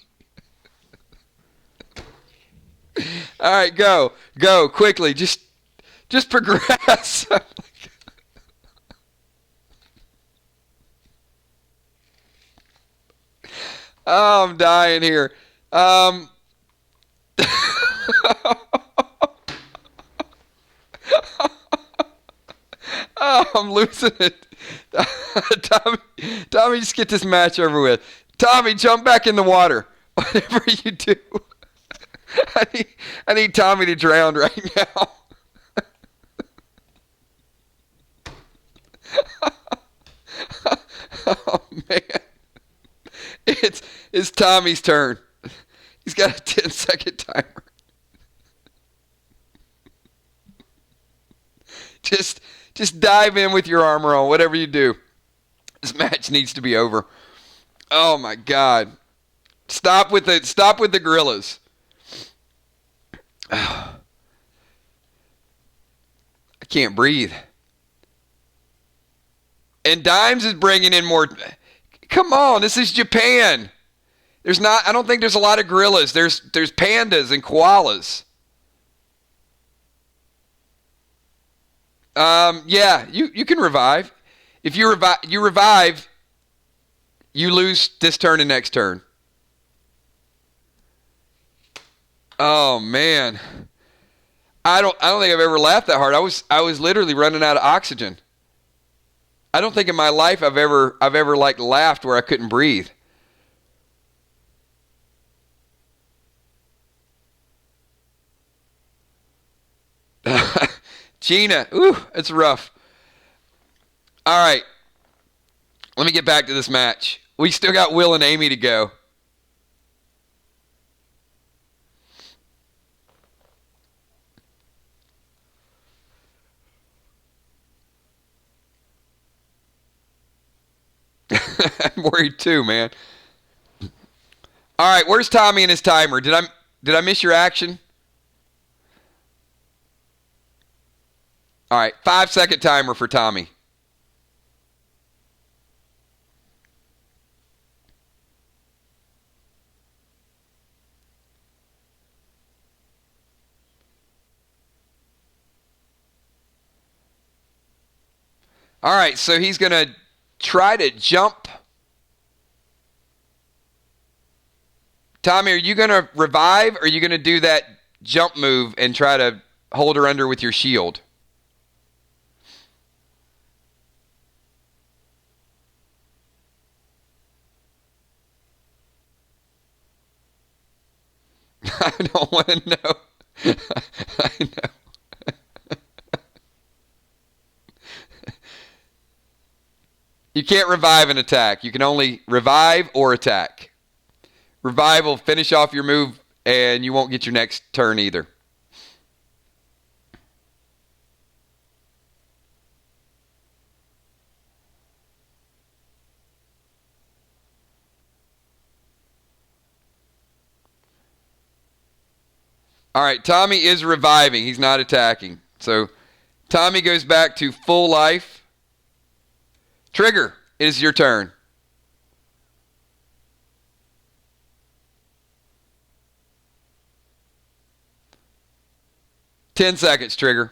All right, go quickly. Just progress. Oh, I'm dying here. Oh, I'm losing it. Tommy, just get this match over with. Tommy, jump back in the water. Whatever you do. I need Tommy to drown right now. Oh, man. It's Tommy's turn. He's got a 10-second timer. Just dive in with your armor on, whatever you do. This match needs to be over. Oh my God. Stop with the gorillas. I can't breathe. And Dimes is bringing in more. Come on, this is Japan. I don't think there's a lot of gorillas. There's pandas and koalas. Yeah, you can revive. If you revive, you lose this turn and next turn. Oh man. I don't think I've ever laughed that hard. I was literally running out of oxygen. I don't think in my life I've ever like laughed where I couldn't breathe. Gina, ooh, it's rough. All right. Let me get back to this match. We still got Will and Amy to go. I'm worried too, man. All right, where's Tommy and his timer? Did I miss your action? All right, 5-second timer for Tommy. All right, so he's going to try to jump. Tommy, are you going to revive, or are you going to do that jump move and try to hold her under with your shield? I don't want to know. I know. You can't revive an attack. You can only revive or attack. Revive will finish off your move, and you won't get your next turn either. All right, Tommy is reviving. He's not attacking. So Tommy goes back to full life. Trigger, it is your turn. Ten seconds, Trigger.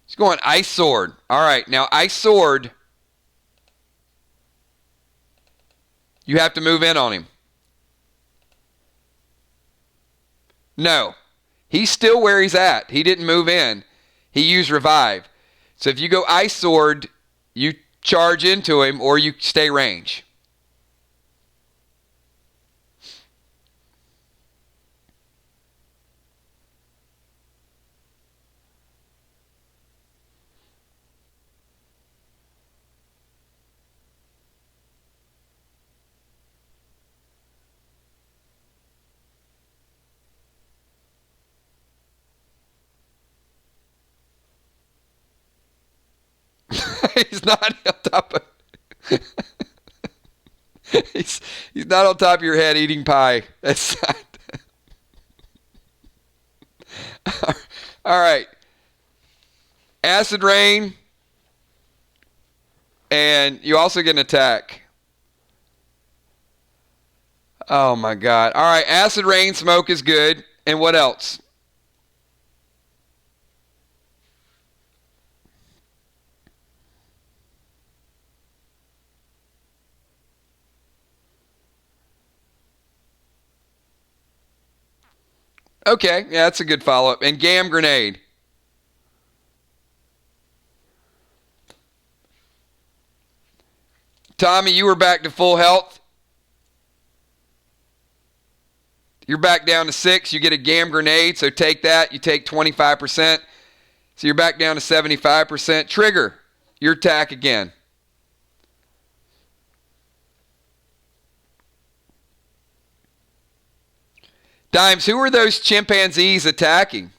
He's going Ice Sword. All right, now Ice Sword, you have to move in on him. No. He's still where he's at. He didn't move in. He used Revive. So if you go Ice Sword, you charge into him or you stay range. He's not on top of. he's he's not on top of your head eating pie. That's not. All right. Acid rain, and you also get an attack. Oh my God! All right, acid rain, smoke is good, and what else? Okay, yeah, that's a good follow-up. And Gam Grenade. Tommy, you were back to full health. You're back down to 6. You get a Gam Grenade, so take that. You take 25%. So you're back down to 75%. Trigger, your attack again. Dimes, who are those chimpanzees attacking?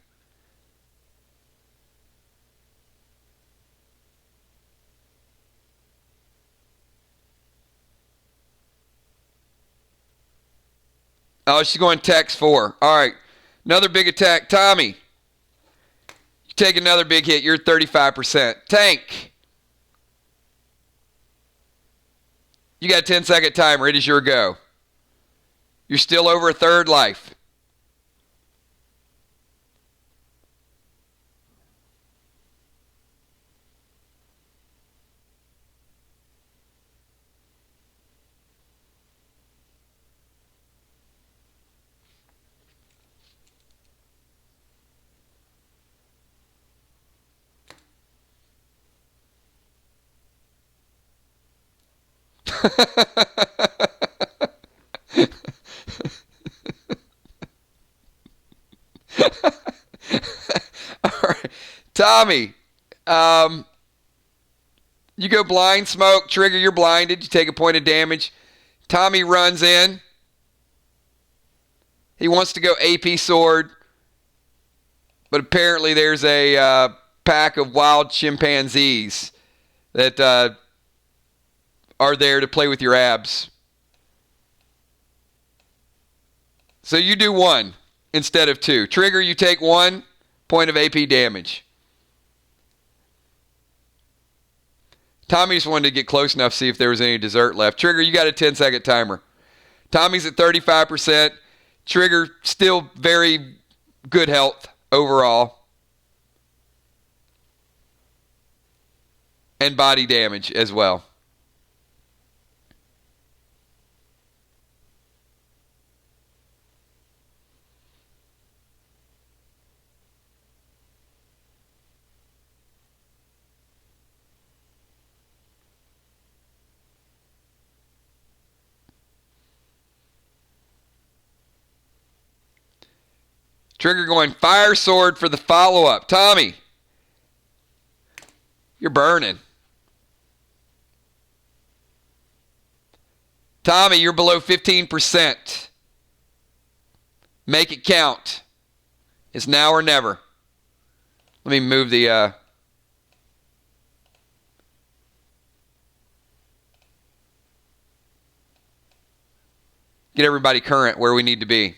Oh, she's going text 4. All right. Another big attack. Tommy, you take another big hit. You're 35%. Tank, you got a 10-second timer. It is your go. You're still over a third life. All right. Tommy, you go blind smoke. Trigger, you're blinded. You take a point of damage. Tommy runs in. He wants to go AP sword, but apparently there's a pack of wild chimpanzees that are there to play with your abs. So you do 1 instead of 2. Trigger, you take 1 point of AP damage. Tommy just wanted to get close enough to see if there was any dessert left. Trigger, you got a 10-second timer. Tommy's at 35%. Trigger, still very good health overall. And body damage as well. Trigger going fire sword for the follow-up. Tommy, you're burning. Tommy, you're below 15%. Make it count. It's now or never. Let me move the... get everybody current where we need to be.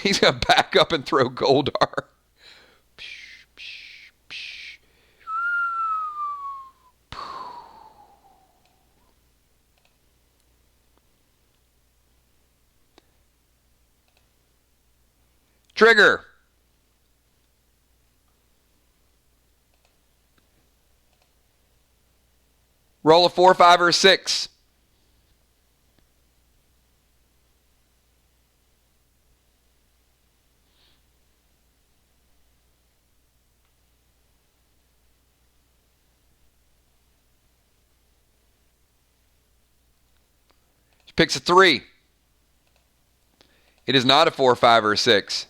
He's going to back up and throw Goldar. Trigger. Roll a 4, 5, or a 6. Picks a 3. It is not a 4, 5, or a 6.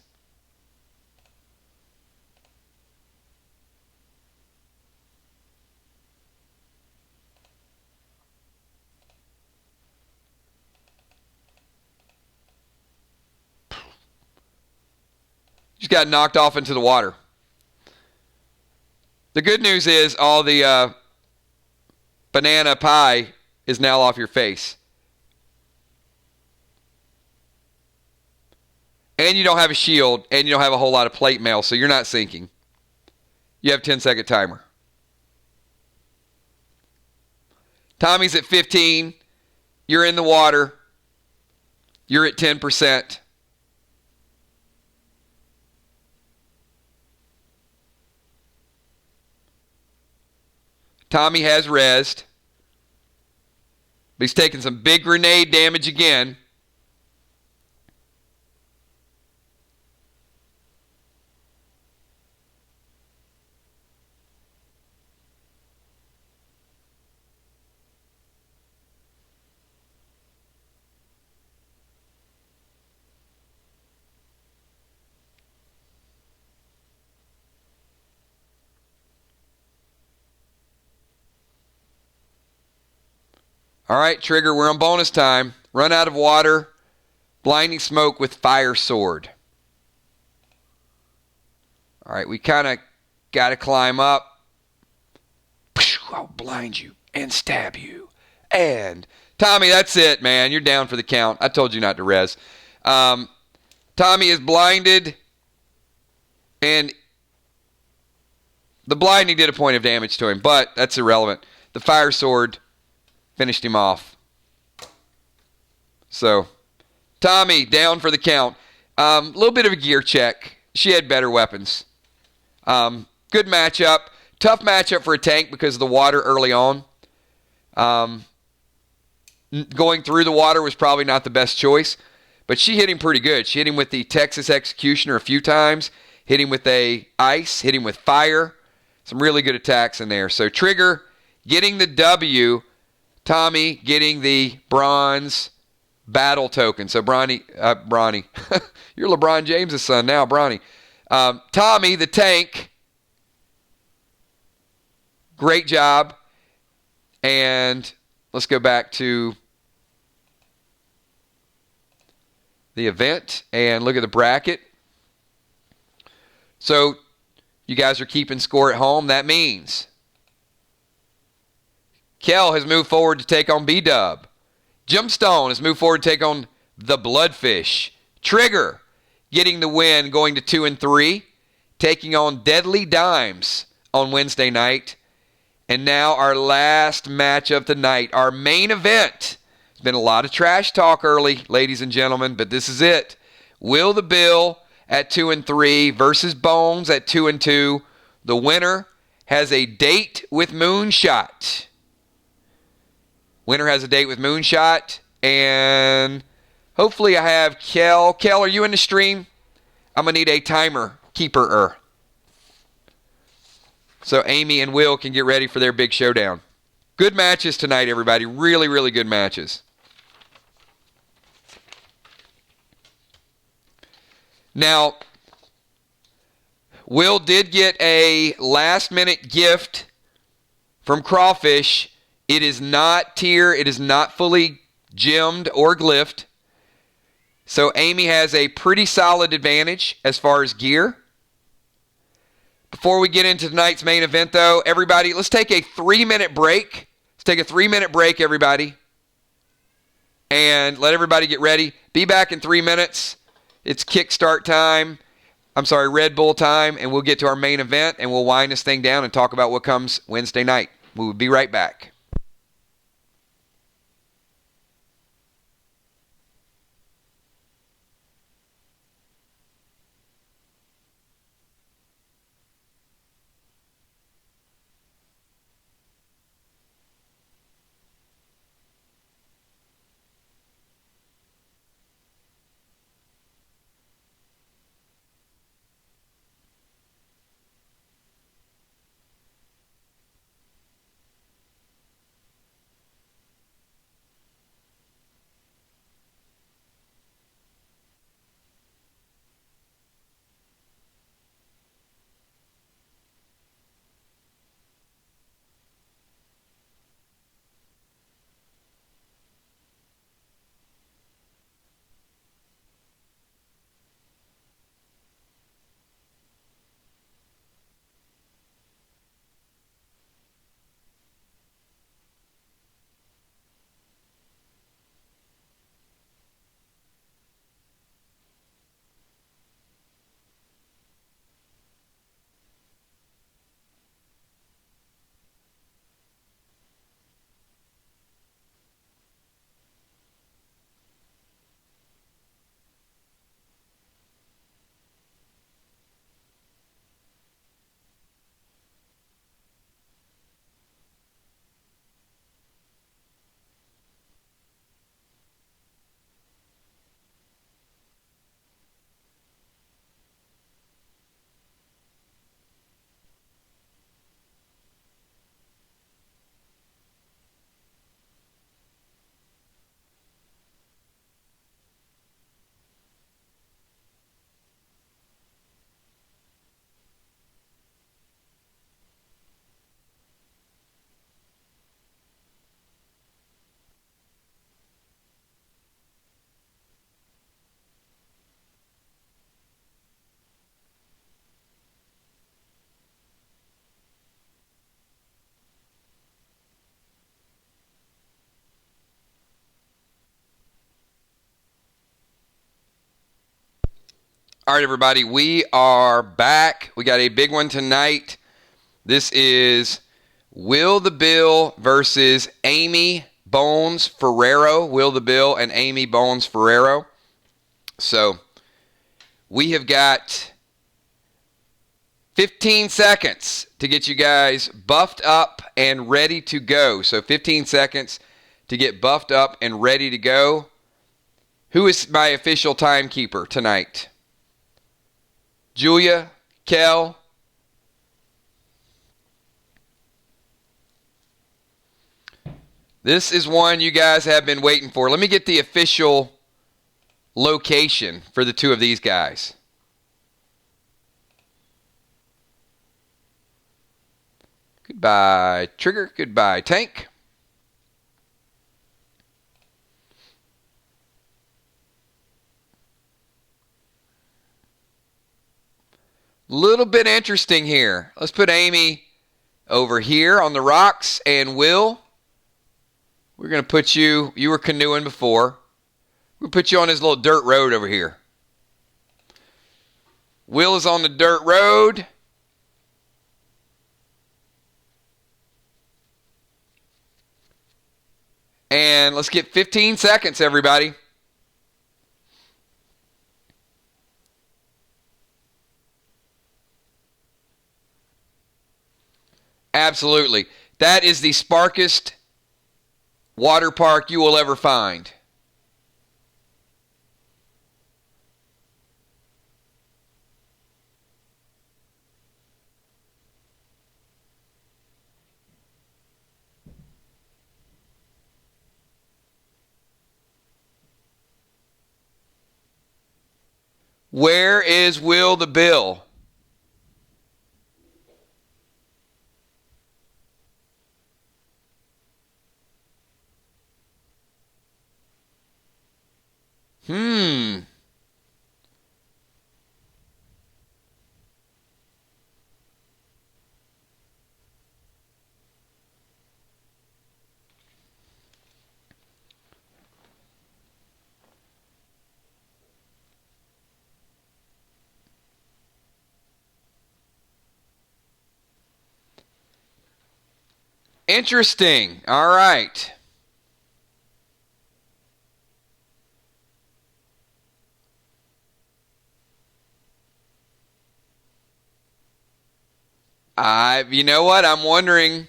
Just got knocked off into the water. The good news is all the banana pie is now off your face. And you don't have a shield, and you don't have a whole lot of plate mail, so you're not sinking. You have 10-second timer. Tommy's at 15. You're in the water. You're at 10%. Tommy has rezzed. But he's taking some big grenade damage again. All right, Trigger, we're on bonus time. Run out of water. Blinding smoke with fire sword. All right, we kind of got to climb up. I'll blind you and stab you. And Tommy, that's it, man. You're down for the count. I told you not to res. Tommy is blinded. And the blinding did a point of damage to him, but that's irrelevant. The fire sword finished him off. So, Tommy down for the count. A little bit of a gear check. She had better weapons. Good matchup. Tough matchup for a tank because of the water early on. Going through the water was probably not the best choice, but she hit him pretty good. She hit him with the Texas Executioner a few times, hit him with a ice, hit him with fire. Some really good attacks in there. So Trigger getting the W. Tommy getting the bronze battle token. So Bronny. You're LeBron James' son now, Bronny. Tommy, the tank. Great job. And let's go back to the event and look at the bracket. So you guys are keeping score at home. That means Kel has moved forward to take on B-Dub. Jumpstone has moved forward to take on the Bloodfish. Trigger getting the win, going to 2-3, taking on Deadly Dimes on Wednesday night. And now our last match of the night, our main event. There's been a lot of trash talk early, ladies and gentlemen, but this is it. Will the Bill at 2-3 versus Bones at 2-2. The winner has a date with Moonshot. Winner has a date with Moonshot, and hopefully I have Kel. Kel, are you in the stream? I'm going to need a timer keeper. So Amy and Will can get ready for their big showdown. Good matches tonight, everybody. Really, really good matches. Now, Will did get a last-minute gift from Crawfish. It is not tier. It is not fully gemmed or glyphed. So Amy has a pretty solid advantage as far as gear. Before we get into tonight's main event, though, everybody, let's take a 3-minute break. Let's take a 3-minute break, everybody. And let everybody get ready. Be back in 3 minutes. It's kickstart time. Red Bull time. And we'll get to our main event, and we'll wind this thing down and talk about what comes Wednesday night. We will be right back. All right, everybody, we are back. We got a big one tonight. This is Will the Bill versus Amy Bones Ferrero. Will the Bill and Amy Bones Ferrero. So we have got 15 seconds to get you guys buffed up and ready to go. So 15 seconds to get buffed up and ready to go. Who is my official timekeeper tonight? Julia? Kel? This is one you guys have been waiting for. Let me get the official location for the two of these guys. Goodbye, Trigger. Goodbye, Tank. Little bit interesting here. Let's put Amy over here on the rocks, and Will, we're going to put you were canoeing before. We'll put you on this little dirt road over here. Will is on the dirt road. And let's get 15 seconds, everybody. Absolutely. That is the sparkest water park you will ever find. Where is Will the Bill? Interesting. All right. You know what? I'm wondering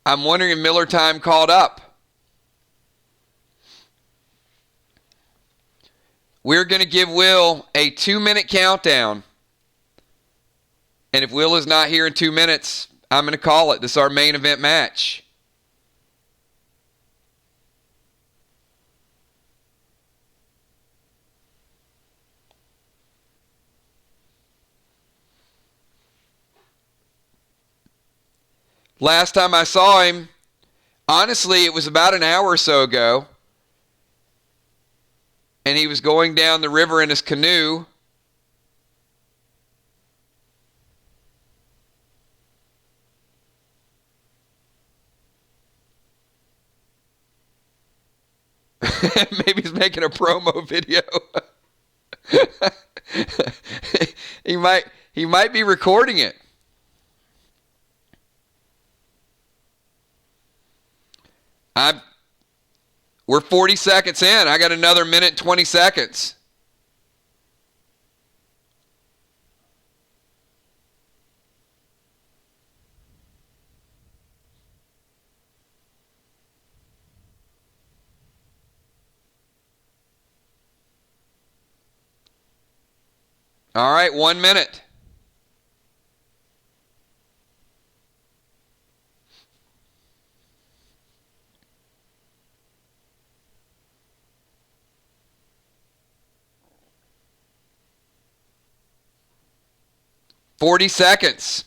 if Miller Time called up. We're going to give Will a 2-minute countdown. And if Will is not here in 2 minutes, I'm going to call it. This is our main event match. Last time I saw him, honestly, it was about an hour or so ago. And he was going down the river in his canoe. Maybe he's making a promo video. He might be recording it. We're 40 seconds in. I got another minute and 20 seconds. All right, 1 minute. $40.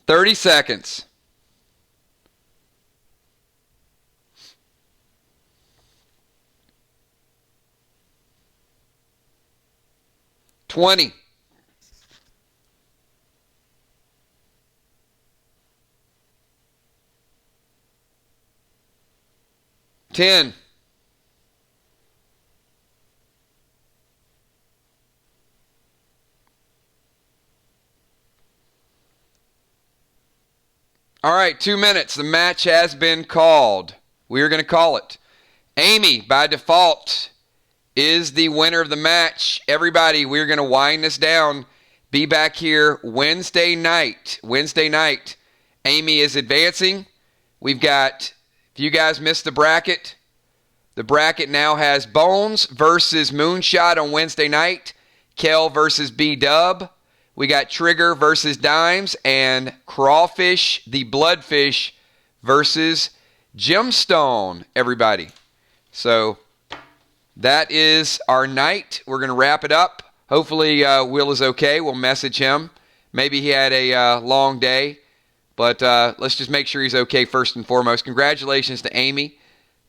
30 seconds. 20. 10. All right, 2 minutes. The match has been called. We are going to call it. Amy, by default, is the winner of the match. Everybody, we're going to wind this down. Be back here Wednesday night. Wednesday night. Amy is advancing. We've got, if you guys missed the bracket now has Bones versus Moonshot on Wednesday night. Kel versus B-Dub. We got Trigger versus Dimes, and Crawfish, the Bloodfish, versus Gemstone, everybody. So that is our night. We're going to wrap it up. Hopefully Will is okay. We'll message him. Maybe he had a long day, but let's just make sure he's okay first and foremost. Congratulations to Amy,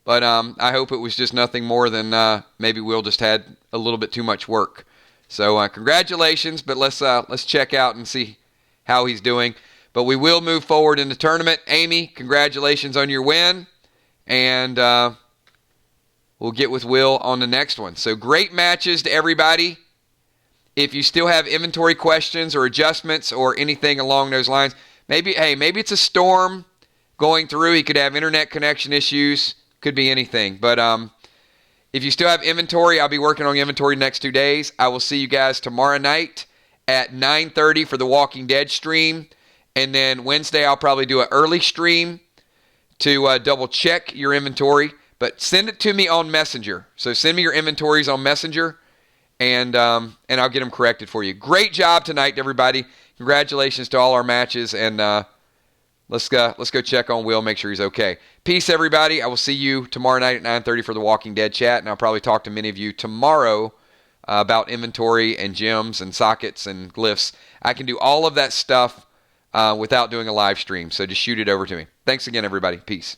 but I hope it was just nothing more than maybe Will just had a little bit too much work. So congratulations, but let's check out and see how he's doing. But we will move forward in the tournament. Amy, congratulations on your win, and we'll get with Will on the next one. So great matches to everybody. If you still have inventory questions or adjustments or anything along those lines, maybe it's a storm going through. He could have internet connection issues. Could be anything, but if you still have inventory, I'll be working on inventory the next 2 days. I will see you guys tomorrow night at 9:30 for the Walking Dead stream. And then Wednesday, I'll probably do an early stream to double check your inventory. But send it to me on Messenger. So send me your inventories on Messenger, and I'll get them corrected for you. Great job tonight, everybody. Congratulations to all our matches. And let's go check on Will, make sure he's okay. Peace, everybody. I will see you tomorrow night at 9:30 for the Walking Dead chat, and I'll probably talk to many of you tomorrow about inventory and gems and sockets and glyphs. I can do all of that stuff without doing a live stream, so just shoot it over to me. Thanks again, everybody. Peace.